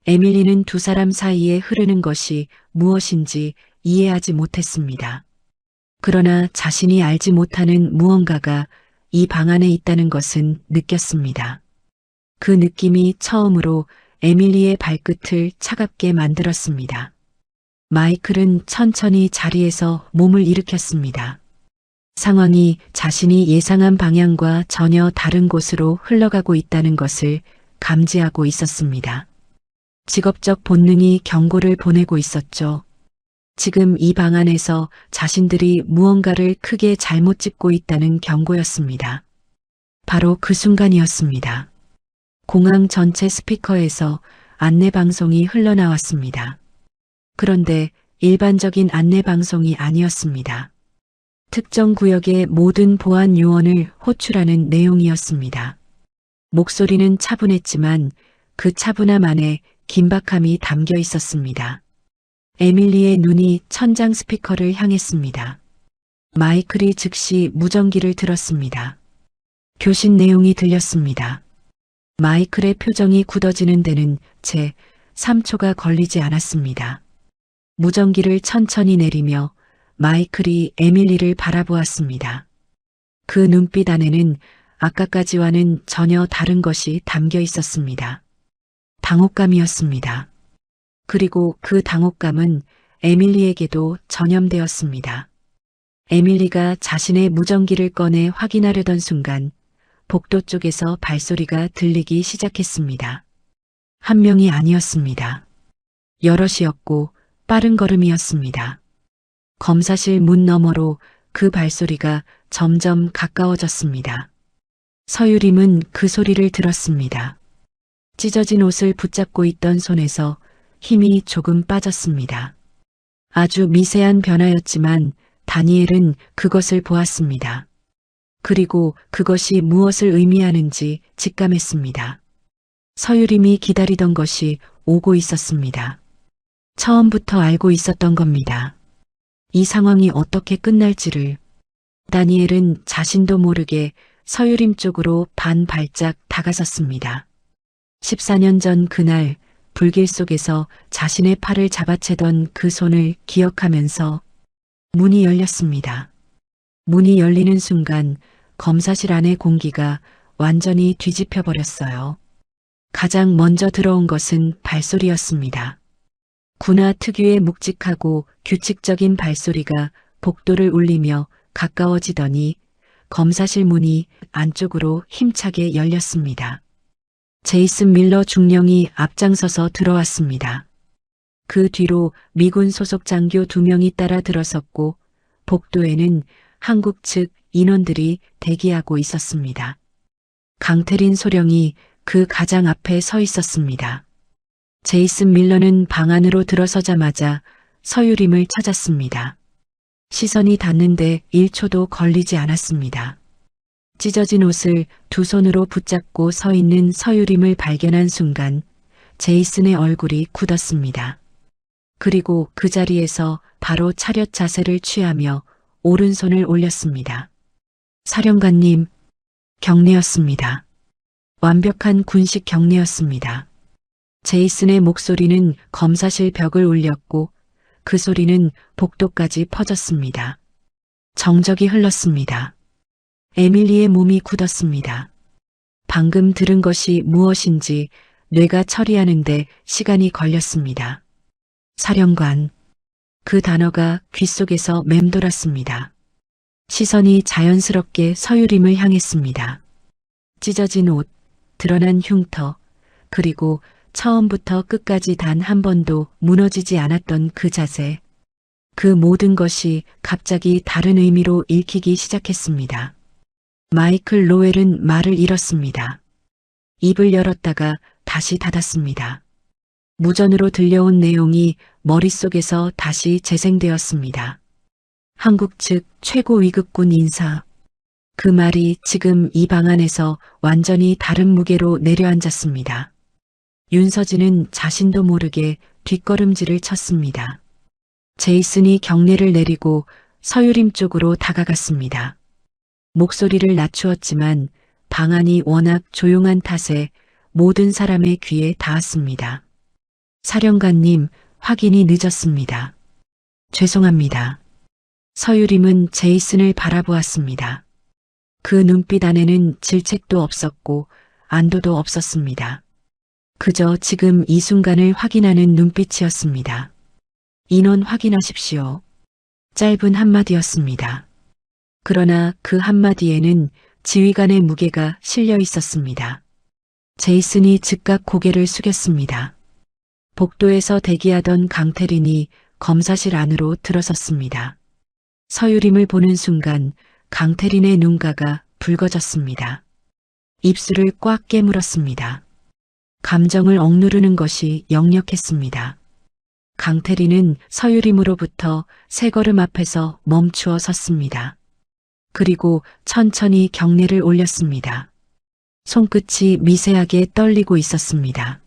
에밀리는 두 사람 사이에 흐르는 것이 무엇인지 이해하지 못했습니다. 그러나 자신이 알지 못하는 무언가가 이 방 안에 있다는 것은 느꼈습니다. 그 느낌이 처음으로 에밀리의 발끝을 차갑게 만들었습니다. 마이클은 천천히 자리에서 몸을 일으켰습니다. 상황이 자신이 예상한 방향과 전혀 다른 곳으로 흘러가고 있다는 것을 감지하고 있었습니다. 직업적 본능이 경고를 보내고 있었죠. 지금 이 방 안에서 자신들이 무언가를 크게 잘못 짚고 있다는 경고였습니다. 바로 그 순간이었습니다. 공항 전체 스피커에서 안내방송이 흘러나왔습니다. 그런데 일반적인 안내방송이 아니었습니다. 특정 구역의 모든 보안 요원을 호출하는 내용이었습니다. 목소리는 차분했지만 그 차분함 안에 긴박함이 담겨 있었습니다. 에밀리의 눈이 천장 스피커를 향했습니다. 마이클이 즉시 무전기를 들었습니다. 교신 내용이 들렸습니다. 마이클의 표정이 굳어지는 데는 채 3초가 걸리지 않았습니다. 무전기를 천천히 내리며 마이클이 에밀리를 바라보았습니다. 그 눈빛 안에는 아까까지와는 전혀 다른 것이 담겨 있었습니다. 당혹감이었습니다. 그리고 그 당혹감은 에밀리에게도 전염되었습니다. 에밀리가 자신의 무전기를 꺼내 확인하려던 순간 복도 쪽에서 발소리가 들리기 시작했습니다. 한 명이 아니었습니다. 여럿이었고 빠른 걸음이었습니다. 검사실 문 너머로 그 발소리가 점점 가까워졌습니다. 서유림은 그 소리를 들었습니다. 찢어진 옷을 붙잡고 있던 손에서 힘이 조금 빠졌습니다. 아주 미세한 변화였지만 다니엘은 그것을 보았습니다. 그리고 그것이 무엇을 의미하는지 직감했습니다. 서유림이 기다리던 것이 오고 있었습니다. 처음부터 알고 있었던 겁니다. 이 상황이 어떻게 끝날지를. 다니엘은 자신도 모르게 서유림 쪽으로 반 발짝 다가섰습니다. 14년 전 그날 불길 속에서 자신의 팔을 잡아채던 그 손을 기억하면서 문이 열렸습니다. 문이 열리는 순간 검사실 안의 공기가 완전히 뒤집혀 버렸어요. 가장 먼저 들어온 것은 발소리였습니다. 군화 특유의 묵직하고 규칙적인 발소리가 복도를 울리며 가까워지더니 검사실 문이 안쪽으로 힘차게 열렸습니다. 제이슨 밀러 중령이 앞장서서 들어왔습니다. 그 뒤로 미군 소속 장교 2명이 따라 들어섰고 복도에는 한국 측 인원들이 대기하고 있었습니다. 강태린 소령이 그 가장 앞에 서 있었습니다. 제이슨 밀러는 방 안으로 들어서자마자 서유림을 찾았습니다. 시선이 닿는데 1초도 걸리지 않았습니다. 찢어진 옷을 두 손으로 붙잡고 서 있는 서유림을 발견한 순간 제이슨의 얼굴이 굳었습니다. 그리고 그 자리에서 바로 차렷 자세를 취하며 오른손을 올렸습니다. 사령관님, 경례였습니다. 완벽한 군식 경례였습니다. 제이슨의 목소리는 검사실 벽을 울렸고 그 소리는 복도까지 퍼졌습니다. 정적이 흘렀습니다. 에밀리의 몸이 굳었습니다. 방금 들은 것이 무엇인지 뇌가 처리하는데 시간이 걸렸습니다. 사령관. 그 단어가 귓속에서 맴돌았습니다. 시선이 자연스럽게 서유림을 향했습니다. 찢어진 옷, 드러난 흉터, 그리고 처음부터 끝까지 단 한 번도 무너지지 않았던 그 자세. 그 모든 것이 갑자기 다른 의미로 읽히기 시작했습니다. 마이클 로웰은 말을 잃었습니다. 입을 열었다가 다시 닫았습니다. 무전으로 들려온 내용이 머릿속에서 다시 재생되었습니다. 한국 측 최고 위급군 인사. 그 말이 지금 이 방 안에서 완전히 다른 무게로 내려앉았습니다. 윤서진은 자신도 모르게 뒷걸음질을 쳤습니다. 제이슨이 경례를 내리고 서유림 쪽으로 다가갔습니다. 목소리를 낮추었지만 방 안이 워낙 조용한 탓에 모든 사람의 귀에 닿았습니다. 사령관님, 확인이 늦었습니다. 죄송합니다. 서유림은 제이슨을 바라보았습니다. 그 눈빛 안에는 질책도 없었고 안도도 없었습니다. 그저 지금 이 순간을 확인하는 눈빛이었습니다. 인원 확인하십시오. 짧은 한마디였습니다. 그러나 그 한마디에는 지휘관의 무게가 실려 있었습니다. 제이슨이 즉각 고개를 숙였습니다. 복도에서 대기하던 강태린이 검사실 안으로 들어섰습니다. 서유림을 보는 순간 강태린의 눈가가 붉어졌습니다. 입술을 꽉 깨물었습니다. 감정을 억누르는 것이 역력했습니다. 강태린은 서유림으로부터 세 걸음 앞에서 멈추어 섰습니다. 그리고 천천히 경례를 올렸습니다. 손끝이 미세하게 떨리고 있었습니다.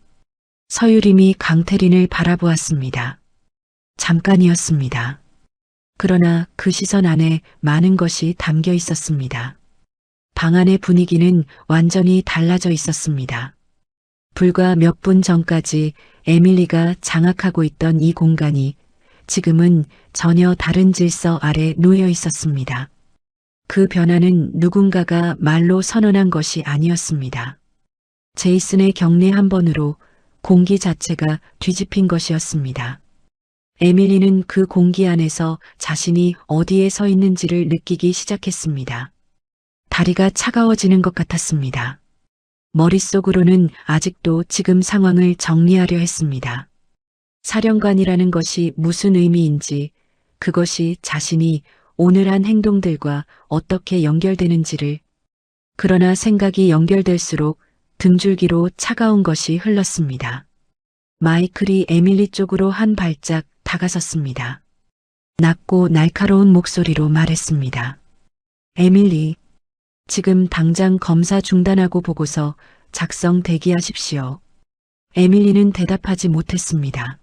서유림이 강태린을 바라보았습니다. 잠깐이었습니다. 그러나 그 시선 안에 많은 것이 담겨 있었습니다. 방 안의 분위기는 완전히 달라져 있었습니다. 불과 몇 분 전까지 에밀리가 장악하고 있던 이 공간이 지금은 전혀 다른 질서 아래 놓여 있었습니다. 그 변화는 누군가가 말로 선언한 것이 아니었습니다. 제이슨의 경례 한 번으로 공기 자체가 뒤집힌 것이었습니다. 에밀리는 그 공기 안에서 자신이 어디에 서 있는지를 느끼기 시작했습니다. 다리가 차가워지는 것 같았습니다. 머릿속으로는 아직도 지금 상황을 정리하려 했습니다. 사령관이라는 것이 무슨 의미인지, 그것이 자신이 오늘 한 행동들과 어떻게 연결되는지를. 그러나 생각이 연결될수록 등줄기로 차가운 것이 흘렀습니다. 마이클이 에밀리 쪽으로 한 발짝 다가섰습니다. 낮고 날카로운 목소리로 말했습니다. 에밀리, 지금 당장 검사 중단하고 보고서 작성 대기하십시오. 에밀리는 대답하지 못했습니다.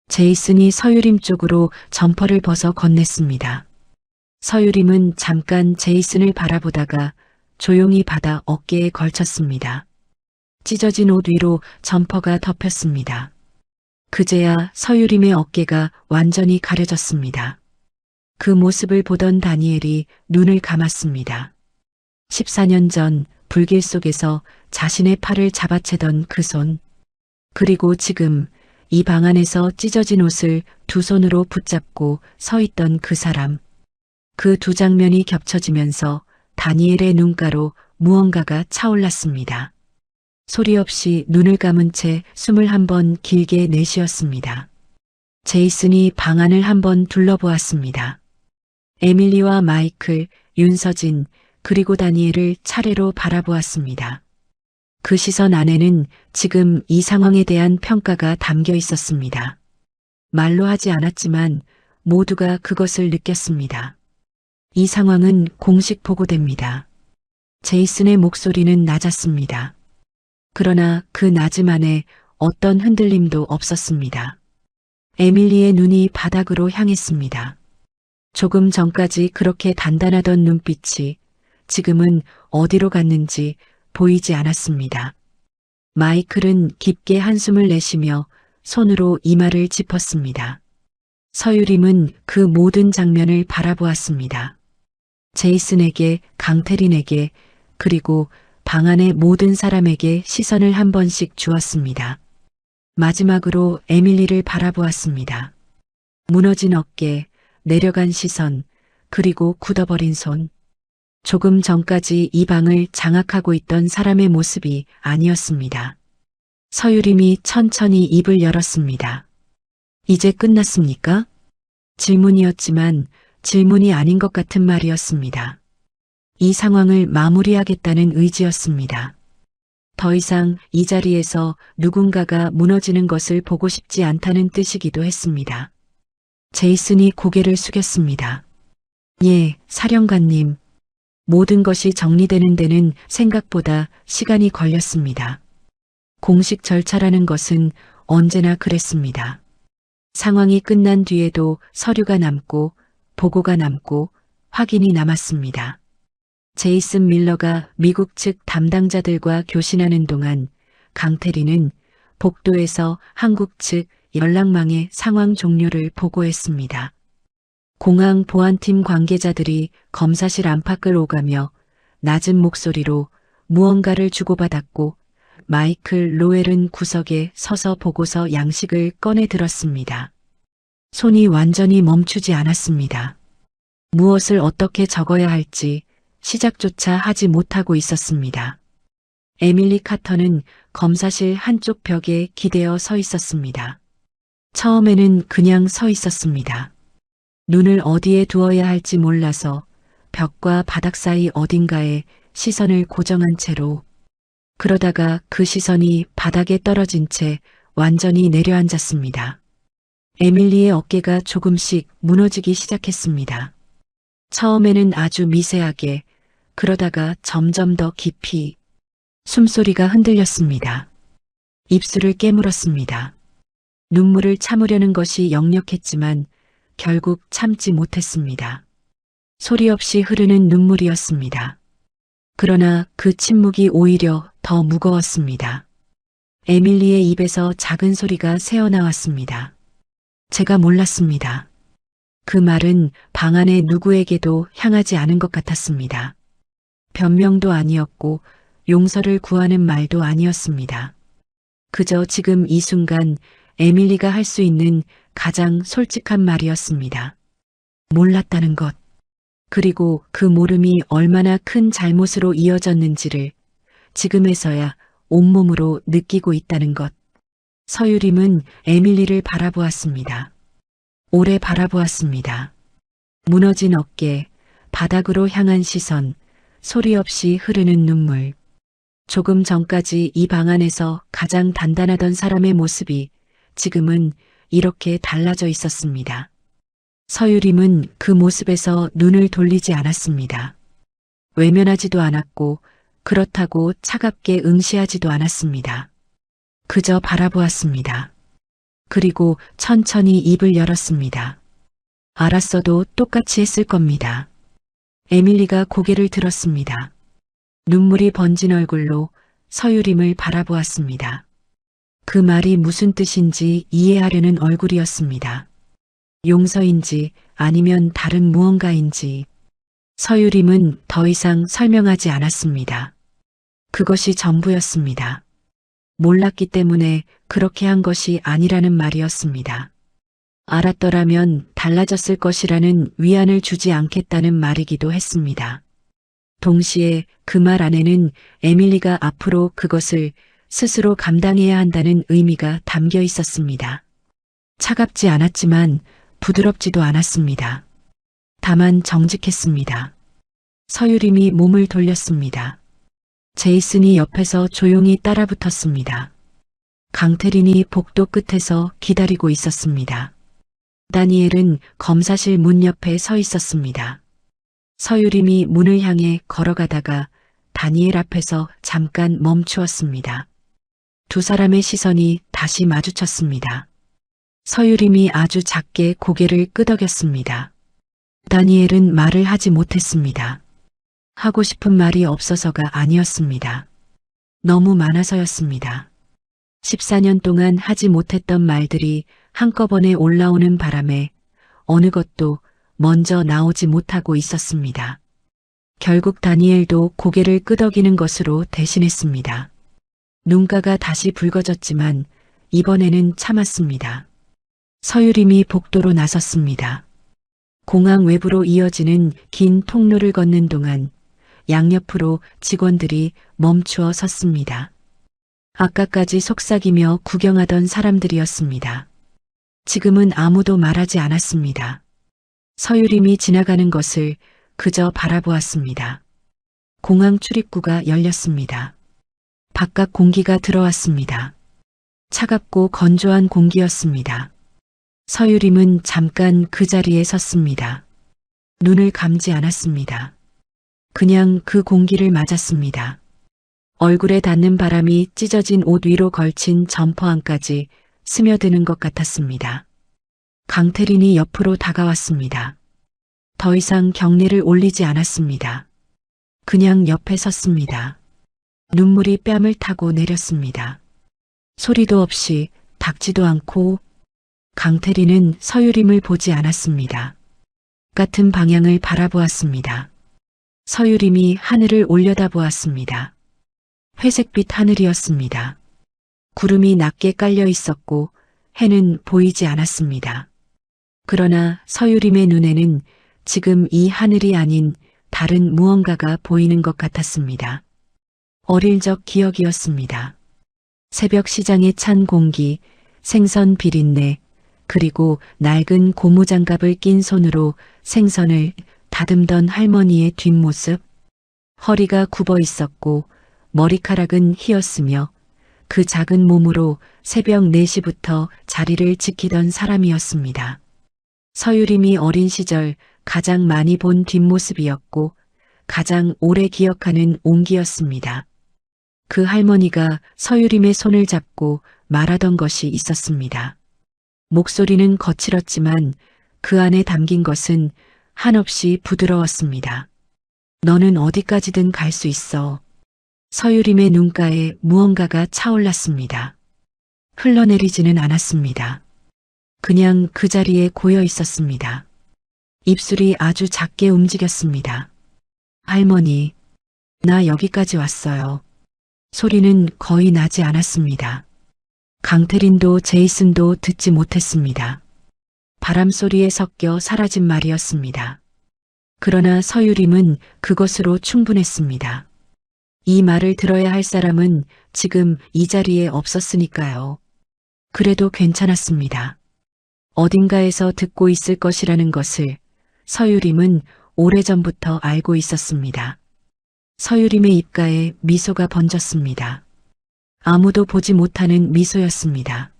제이슨이 서유림 쪽으로 점퍼를 벗어 건넸습니다. 서유림은 잠깐 제이슨을 바라보다가 조용히 받아 어깨에 걸쳤습니다. 찢어진 옷 위로 점퍼가 덮였습니다. 그제야 서유림의 어깨가 완전히 가려졌습니다. 그 모습을 보던 다니엘이 눈을 감았습니다. 14년 전 불길 속에서 자신의 팔을 잡아채던 그 손. 그리고 지금 이 방 안에서 찢어진 옷을 두 손으로 붙잡고 서 있던 그 사람. 그 두 장면이 겹쳐지면서 다니엘의 눈가로 무언가가 차올랐습니다. 소리 없이 눈을 감은 채 숨을 한 번 길게 내쉬었습니다. 제이슨이 방 안을 한번 둘러보았습니다. 에밀리와 마이클, 윤서진, 그리고 다니엘을 차례로 바라보았습니다. 그 시선 안에는 지금 이 상황에 대한 평가가 담겨 있었습니다. 말로 하지 않았지만 모두가 그것을 느꼈습니다. 이 상황은 공식 보고됩니다. 제이슨의 목소리는 낮았습니다. 그러나 그 낮음 안에 어떤 흔들림도 없었습니다. 에밀리의 눈이 바닥으로 향했습니다. 조금 전까지 그렇게 단단하던 눈빛이 지금은 어디로 갔는지 보이지 않았습니다. 마이클은 깊게 한숨을 내쉬며 손으로 이마를 짚었습니다. 서유림은 그 모든 장면을 바라보았습니다. 제이슨에게, 강태린에게, 그리고 방 안의 모든 사람에게 시선을 한 번씩 주었습니다. 마지막으로 에밀리를 바라보았습니다. 무너진 어깨, 내려간 시선, 그리고 굳어버린 손. 조금 전까지 이 방을 장악하고 있던 사람의 모습이 아니었습니다. 서유림이 천천히 입을 열었습니다. 이제 끝났습니까? 질문이었지만 질문이 아닌 것 같은 말이었습니다. 이 상황을 마무리하겠다는 의지였습니다. 더 이상 이 자리에서 누군가가 무너지는 것을 보고 싶지 않다는 뜻이기도 했습니다. 제이슨이 고개를 숙였습니다. 예, 사령관님. 모든 것이 정리되는 데는 생각보다 시간이 걸렸습니다. 공식 절차라는 것은 언제나 그랬습니다. 상황이 끝난 뒤에도 서류가 남고 보고가 남고 확인이 남았습니다. 제이슨 밀러가 미국 측 담당자들과 교신하는 동안 강태리는 복도에서 한국 측 연락망의 상황 종료를 보고했습니다. 공항 보안팀 관계자들이 검사실 안팎을 오가며 낮은 목소리로 무언가를 주고받았고 마이클 로웰은 구석에 서서 보고서 양식을 꺼내 들었습니다. 손이 완전히 멈추지 않았습니다. 무엇을 어떻게 적어야 할지 시작조차 하지 못하고 있었습니다. 에밀리 카터는 검사실 한쪽 벽에 기대어 서 있었습니다. 처음에는 그냥 서 있었습니다. 눈을 어디에 두어야 할지 몰라서 벽과 바닥 사이 어딘가에 시선을 고정한 채로, 그러다가 그 시선이 바닥에 떨어진 채 완전히 내려앉았습니다. 에밀리의 어깨가 조금씩 무너지기 시작했습니다. 처음에는 아주 미세하게, 그러다가 점점 더 깊이 숨소리가 흔들렸습니다. 입술을 깨물었습니다. 눈물을 참으려는 것이 역력했지만 결국 참지 못했습니다. 소리 없이 흐르는 눈물이었습니다. 그러나 그 침묵이 오히려 더 무거웠습니다. 에밀리의 입에서 작은 소리가 새어나왔습니다. 제가 몰랐습니다. 그 말은 방 안의 누구에게도 향하지 않은 것 같았습니다. 변명도 아니었고 용서를 구하는 말도 아니었습니다. 그저 지금 이 순간 에밀리가 할 수 있는 가장 솔직한 말이었습니다. 몰랐다는 것. 그리고 그 모름이 얼마나 큰 잘못으로 이어졌는지를 지금에서야 온몸으로 느끼고 있다는 것. 서유림은 에밀리를 바라보았습니다. 오래 바라보았습니다. 무너진 어깨, 바닥으로 향한 시선, 소리 없이 흐르는 눈물. 조금 전까지 이 방 안에서 가장 단단하던 사람의 모습이 지금은 이렇게 달라져 있었습니다. 서유림은 그 모습에서 눈을 돌리지 않았습니다. 외면하지도 않았고 그렇다고 차갑게 응시하지도 않았습니다. 그저 바라보았습니다. 그리고 천천히 입을 열었습니다. 알았어도 똑같이 했을 겁니다. 에밀리가 고개를 들었습니다. 눈물이 번진 얼굴로 서유림을 바라보았습니다. 그 말이 무슨 뜻인지 이해하려는 얼굴이었습니다. 용서인지 아니면 다른 무언가인지. 서유림은 더 이상 설명하지 않았습니다. 그것이 전부였습니다. 몰랐기 때문에 그렇게 한 것이 아니라는 말이었습니다. 알았더라면 달라졌을 것이라는 위안을 주지 않겠다는 말이기도 했습니다. 동시에 그 말 안에는 에밀리가 앞으로 그것을 스스로 감당해야 한다는 의미가 담겨 있었습니다. 차갑지 않았지만 부드럽지도 않았습니다. 다만 정직했습니다. 서유림이 몸을 돌렸습니다. 제이슨이 옆에서 조용히 따라붙었습니다. 강태린이 복도 끝에서 기다리고 있었습니다. 다니엘은 검사실 문 옆에 서 있었습니다. 서유림이 문을 향해 걸어가다가 다니엘 앞에서 잠깐 멈추었습니다. 두 사람의 시선이 다시 마주쳤습니다. 서유림이 아주 작게 고개를 끄덕였습니다. 다니엘은 말을 하지 못했습니다. 하고 싶은 말이 없어서가 아니었습니다. 너무 많아서였습니다. 14년 동안 하지 못했던 말들이 한꺼번에 올라오는 바람에 어느 것도 먼저 나오지 못하고 있었습니다. 결국 다니엘도 고개를 끄덕이는 것으로 대신했습니다. 눈가가 다시 붉어졌지만 이번에는 참았습니다. 서유림이 복도로 나섰습니다. 공항 외부로 이어지는 긴 통로를 걷는 동안 양옆으로 직원들이 멈추어 섰습니다. 아까까지 속삭이며 구경하던 사람들이었습니다. 지금은 아무도 말하지 않았습니다. 서유림이 지나가는 것을 그저 바라보았습니다. 공항 출입구가 열렸습니다. 바깥 공기가 들어왔습니다. 차갑고 건조한 공기였습니다. 서유림은 잠깐 그 자리에 섰습니다. 눈을 감지 않았습니다. 그냥 그 공기를 맞았습니다. 얼굴에 닿는 바람이 찢어진 옷 위로 걸친 점퍼 안까지 스며드는 것 같았습니다. 강태린이 옆으로 다가왔습니다. 더 이상 경례를 올리지 않았습니다. 그냥 옆에 섰습니다. 눈물이 뺨을 타고 내렸습니다. 소리도 없이 닥지도 않고 강태린은 서유림을 보지 않았습니다. 같은 방향을 바라보았습니다. 서유림이 하늘을 올려다보았습니다. 회색빛 하늘이었습니다. 구름이 낮게 깔려 있었고 해는 보이지 않았습니다. 그러나 서유림의 눈에는 지금 이 하늘이 아닌 다른 무언가가 보이는 것 같았습니다. 어릴 적 기억이었습니다. 새벽 시장의 찬 공기, 생선 비린내, 그리고 낡은 고무장갑을 낀 손으로 생선을 다듬던 할머니의 뒷모습. 허리가 굽어 있었고 머리카락은 휘었으며 그 작은 몸으로 새벽 4시부터 자리를 지키던 사람이었습니다. 서유림이 어린 시절 가장 많이 본 뒷모습이었고 가장 오래 기억하는 온기였습니다. 그 할머니가 서유림의 손을 잡고 말하던 것이 있었습니다. 목소리는 거칠었지만 그 안에 담긴 것은 한없이 부드러웠습니다. 너는 어디까지든 갈 수 있어. 서유림의 눈가에 무언가가 차올랐습니다. 흘러내리지는 않았습니다. 그냥 그 자리에 고여 있었습니다. 입술이 아주 작게 움직였습니다. 할머니, 나 여기까지 왔어요. 소리는 거의 나지 않았습니다. 강태린도 제이슨도 듣지 못했습니다. 바람 소리에 섞여 사라진 말이었습니다. 그러나 서유림은 그것으로 충분했습니다. 이 말을 들어야 할 사람은 지금 이 자리에 없었으니까요. 그래도 괜찮았습니다. 어딘가에서 듣고 있을 것이라는 것을 서유림은 오래전부터 알고 있었습니다. 서유림의 입가에 미소가 번졌습니다. 아무도 보지 못하는 미소였습니다.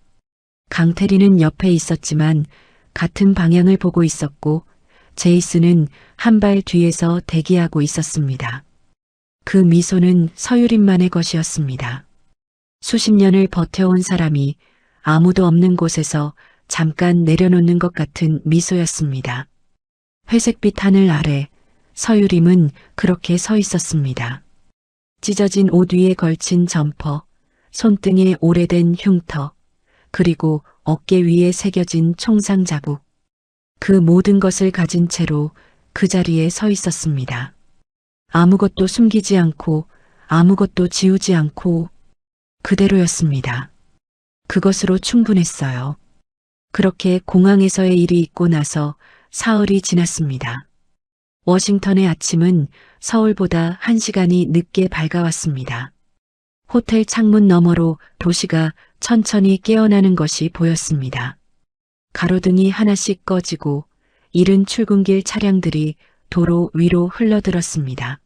강태리는 옆에 있었지만 같은 방향을 보고 있었고 제이슨은 한 발 뒤에서 대기하고 있었습니다. 그 미소는 서유림만의 것이었습니다. 수십 년을 버텨온 사람이 아무도 없는 곳에서 잠깐 내려놓는 것 같은 미소였습니다. 회색빛 하늘 아래 서유림은 그렇게 서 있었습니다. 찢어진 옷 위에 걸친 점퍼, 손등에 오래된 흉터, 그리고 어깨 위에 새겨진 총상 자국. 그 모든 것을 가진 채로 그 자리에 서 있었습니다. 아무것도 숨기지 않고 아무것도 지우지 않고 그대로였습니다. 그것으로 충분했어요. 그렇게 공항에서의 일이 있고 나서 사흘이 지났습니다. 워싱턴의 아침은 서울보다 1시간이 늦게 밝아왔습니다. 호텔 창문 너머로 도시가 천천히 깨어나는 것이 보였습니다. 가로등이 하나씩 꺼지고 이른 출근길 차량들이 도로 위로 흘러들었습니다.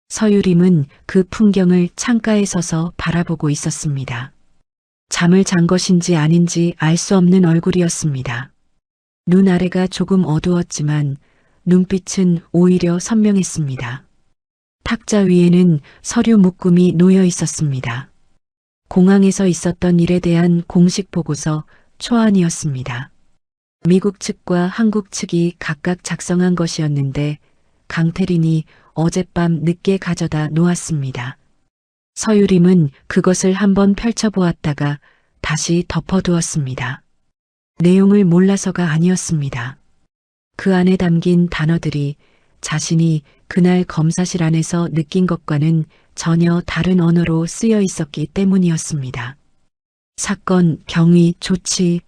서유림은 그 풍경을 창가에 서서 바라보고 있었습니다. 잠을 잔 것인지 아닌지 알 수 없는 얼굴이었습니다. 눈 아래가 조금 어두웠지만 눈빛은 오히려 선명했습니다. 탁자 위에는 서류 묶음이 놓여 있었습니다. 공항에서 있었던 일에 대한 공식 보고서 초안이었습니다. 미국 측과 한국 측이 각각 작성한 것이었는데 강태린이 어젯밤 늦게 가져다 놓았습니다. 서유림은 그것을 한번 펼쳐보았다가 다시 덮어두었습니다. 내용을 몰라서가 아니었습니다. 그 안에 담긴 단어들이 자신이 그날 검사실 안에서 느낀 것과는 전혀 다른 언어로 쓰여 있었기 때문이었습니다. 사건, 경위, 조치,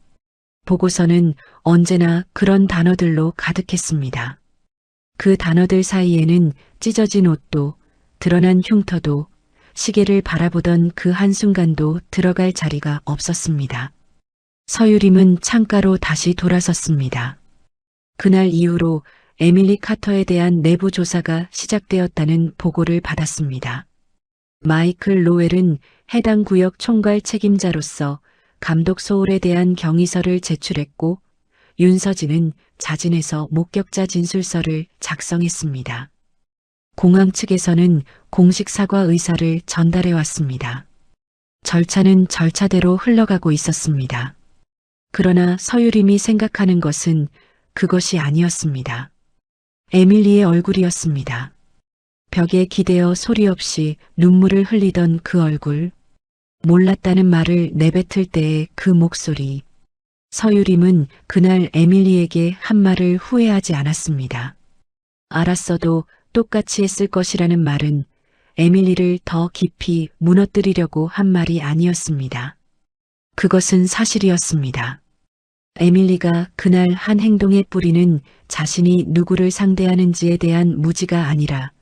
보고서는 언제나 그런 단어들로 가득했습니다. 그 단어들 사이에는 찢어진 옷도, 드러난 흉터도, 시계를 바라보던 그 한순간도 들어갈 자리가 없었습니다. 서유림은 창가로 다시 돌아섰습니다. 그날 이후로 에밀리 카터에 대한 내부 조사가 시작되었다는 보고를 받았습니다. 마이클 로웰은 해당 구역 총괄 책임자로서 감독 소홀에 대한 경위서를 제출했고 윤서진은 자진해서 목격자 진술서를 작성했습니다. 공항 측에서는 공식 사과 의사를 전달해 왔습니다. 절차는 절차대로 흘러가고 있었습니다. 그러나 서유림이 생각하는 것은 그것이 아니었습니다. 에밀리의 얼굴이었습니다. 벽에 기대어 소리 없이 눈물을 흘리던 그 얼굴, 몰랐다는 말을 내뱉을 때의 그 목소리. 서유림은 그날 에밀리에게 한 말을 후회하지 않았습니다. 알았어도 똑같이 했을 것이라는 말은 에밀리를 더 깊이 무너뜨리려고 한 말이 아니었습니다. 그것은 사실이었습니다. 에밀리가 그날 한 행동의 뿌리는 자신이 누구를 상대하는지에 대한 무지가 아니라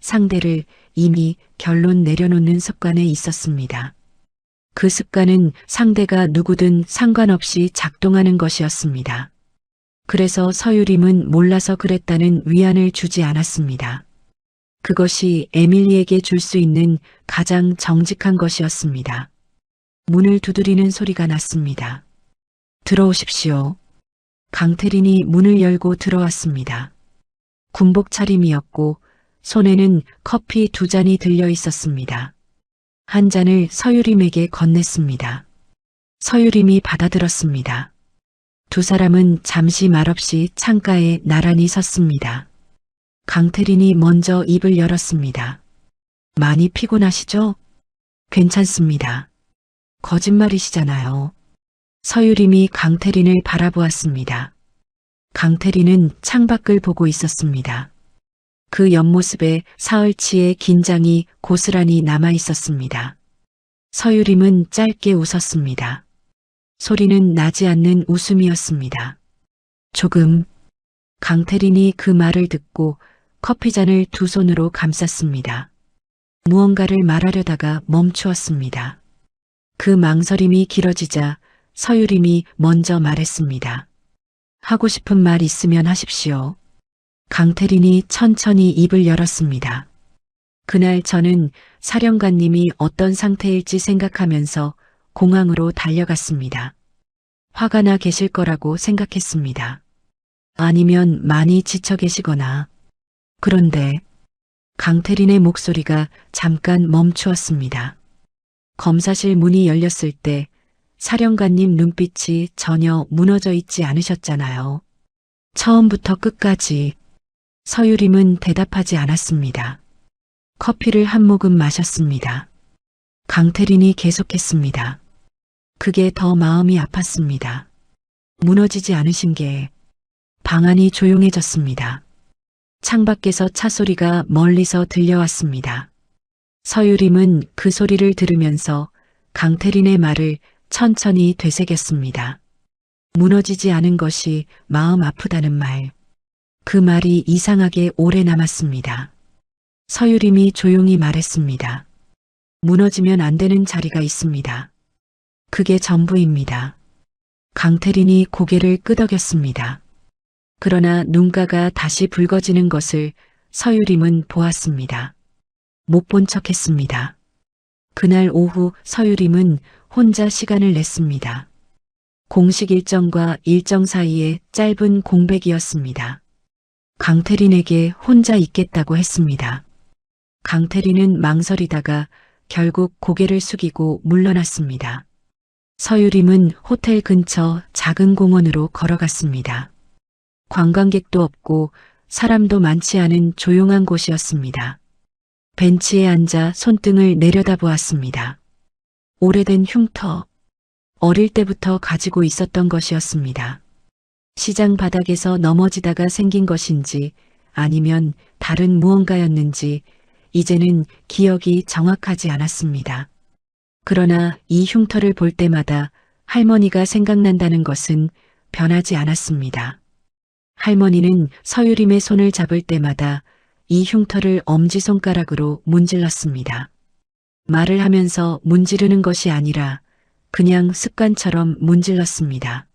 상대를 이미 결론 내려놓는 습관에 있었습니다. 그 습관은 상대가 누구든 상관없이 작동하는 것이었습니다. 그래서 서유림은 몰라서 그랬다는 위안을 주지 않았습니다. 그것이 에밀리에게 줄 수 있는 가장 정직한 것이었습니다. 문을 두드리는 소리가 났습니다. 들어오십시오. 강태린이 문을 열고 들어왔습니다. 군복 차림이었고 손에는 커피 2잔이 들려 있었습니다. 한 잔을 서유림에게 건넸습니다. 서유림이 받아들었습니다. 두 사람은 잠시 말없이 창가에 나란히 섰습니다. 강태린이 먼저 입을 열었습니다. 많이 피곤하시죠? 괜찮습니다. 거짓말이시잖아요. 서유림이 강태린을 바라보았습니다. 강태린은 창밖을 보고 있었습니다. 그 옆모습에 사흘치의 긴장이 고스란히 남아 있었습니다. 서유림은 짧게 웃었습니다. 소리는 나지 않는 웃음이었습니다. 조금. 강태린이 그 말을 듣고 커피잔을 두 손으로 감쌌습니다. 무언가를 말하려다가 멈추었습니다. 그 망설임이 길어지자 서유림이 먼저 말했습니다. 하고 싶은 말 있으면 하십시오. 강태린이 천천히 입을 열었습니다. 그날 저는 사령관님이 어떤 상태일지 생각하면서 공항으로 달려갔습니다. 화가 나 계실 거라고 생각했습니다. 아니면 많이 지쳐 계시거나. 그런데 강태린의 목소리가 잠깐 멈추었습니다. 검사실 문이 열렸을 때 사령관님 눈빛이 전혀 무너져 있지 않으셨잖아요. 처음부터 끝까지. 서유림은 대답하지 않았습니다. 커피를 한 모금 마셨습니다. 강태린이 계속했습니다. 그게 더 마음이 아팠습니다. 무너지지 않으신 게. 방안이 조용해졌습니다. 창밖에서 차 소리가 멀리서 들려왔습니다. 서유림은 그 소리를 들으면서 강태린의 말을 천천히 되새겼습니다. 무너지지 않은 것이 마음 아프다는 말. 그 말이 이상하게 오래 남았습니다. 서유림이 조용히 말했습니다. 무너지면 안 되는 자리가 있습니다. 그게 전부입니다. 강태린이 고개를 끄덕였습니다. 그러나 눈가가 다시 붉어지는 것을 서유림은 보았습니다. 못 본 척했습니다. 그날 오후 서유림은 혼자 시간을 냈습니다. 공식 일정과 일정 사이에 짧은 공백이었습니다. 강태린에게 혼자 있겠다고 했습니다. 강태린은 망설이다가 결국 고개를 숙이고 물러났습니다. 서유림은 호텔 근처 작은 공원으로 걸어갔습니다. 관광객도 없고 사람도 많지 않은 조용한 곳이었습니다. 벤치에 앉아 손등을 내려다보았습니다. 오래된 흉터, 어릴 때부터 가지고 있었던 것이었습니다. 시장 바닥에서 넘어지다가 생긴 것인지 아니면 다른 무언가였는지 이제는 기억이 정확하지 않았습니다. 그러나 이 흉터를 볼 때마다 할머니가 생각난다는 것은 변하지 않았습니다. 할머니는 서유림의 손을 잡을 때마다 이 흉터를 엄지손가락으로 문질렀습니다. 말을 하면서 문지르는 것이 아니라 그냥 습관처럼 문질렀습니다.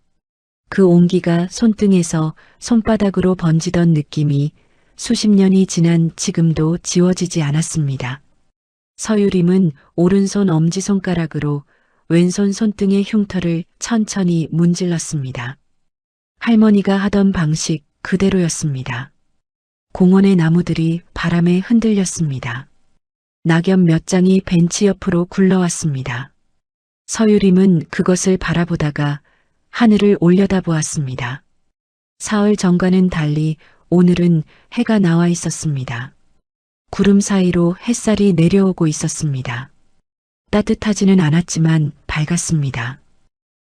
그 온기가 손등에서 손바닥으로 번지던 느낌이 수십 년이 지난 지금도 지워지지 않았습니다. 서유림은 오른손 엄지손가락으로 왼손 손등의 흉터를 천천히 문질렀습니다. 할머니가 하던 방식 그대로였습니다. 공원의 나무들이 바람에 흔들렸습니다. 낙엽 몇 장이 벤치 옆으로 굴러왔습니다. 서유림은 그것을 바라보다가 하늘을 올려다보았습니다. 사흘 전과는 달리 오늘은 해가 나와 있었습니다. 구름 사이로 햇살이 내려오고 있었습니다. 따뜻하지는 않았지만 밝았습니다.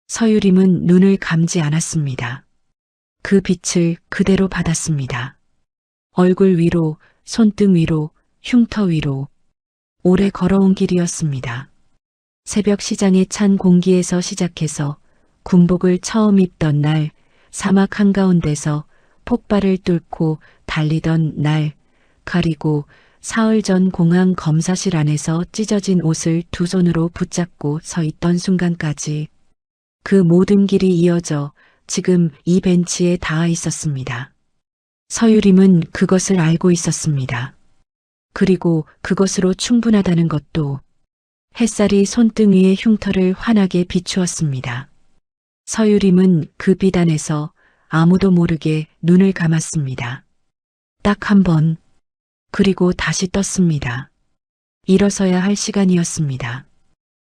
서유림은 눈을 감지 않았습니다. 그 빛을 그대로 받았습니다. 얼굴 위로, 손등 위로, 흉터 위로. 오래 걸어온 길이었습니다. 새벽 시장의 찬 공기에서 시작해서 군복을 처음 입던 날, 사막 한가운데서 폭발을 뚫고 달리던 날, 그리고 사흘 전 공항 검사실 안에서 찢어진 옷을 두 손으로 붙잡고 서 있던 순간까지 그 모든 길이 이어져 지금 이 벤치에 닿아 있었습니다. 서유림은 그것을 알고 있었습니다. 그리고 그것으로 충분하다는 것도 햇살이 손등 위의 흉터를 환하게 비추었습니다. 서유림은 그 빛 안에서 아무도 모르게 눈을 감았습니다. 딱 한 번, 그리고 다시 떴습니다. 일어서야 할 시간이었습니다.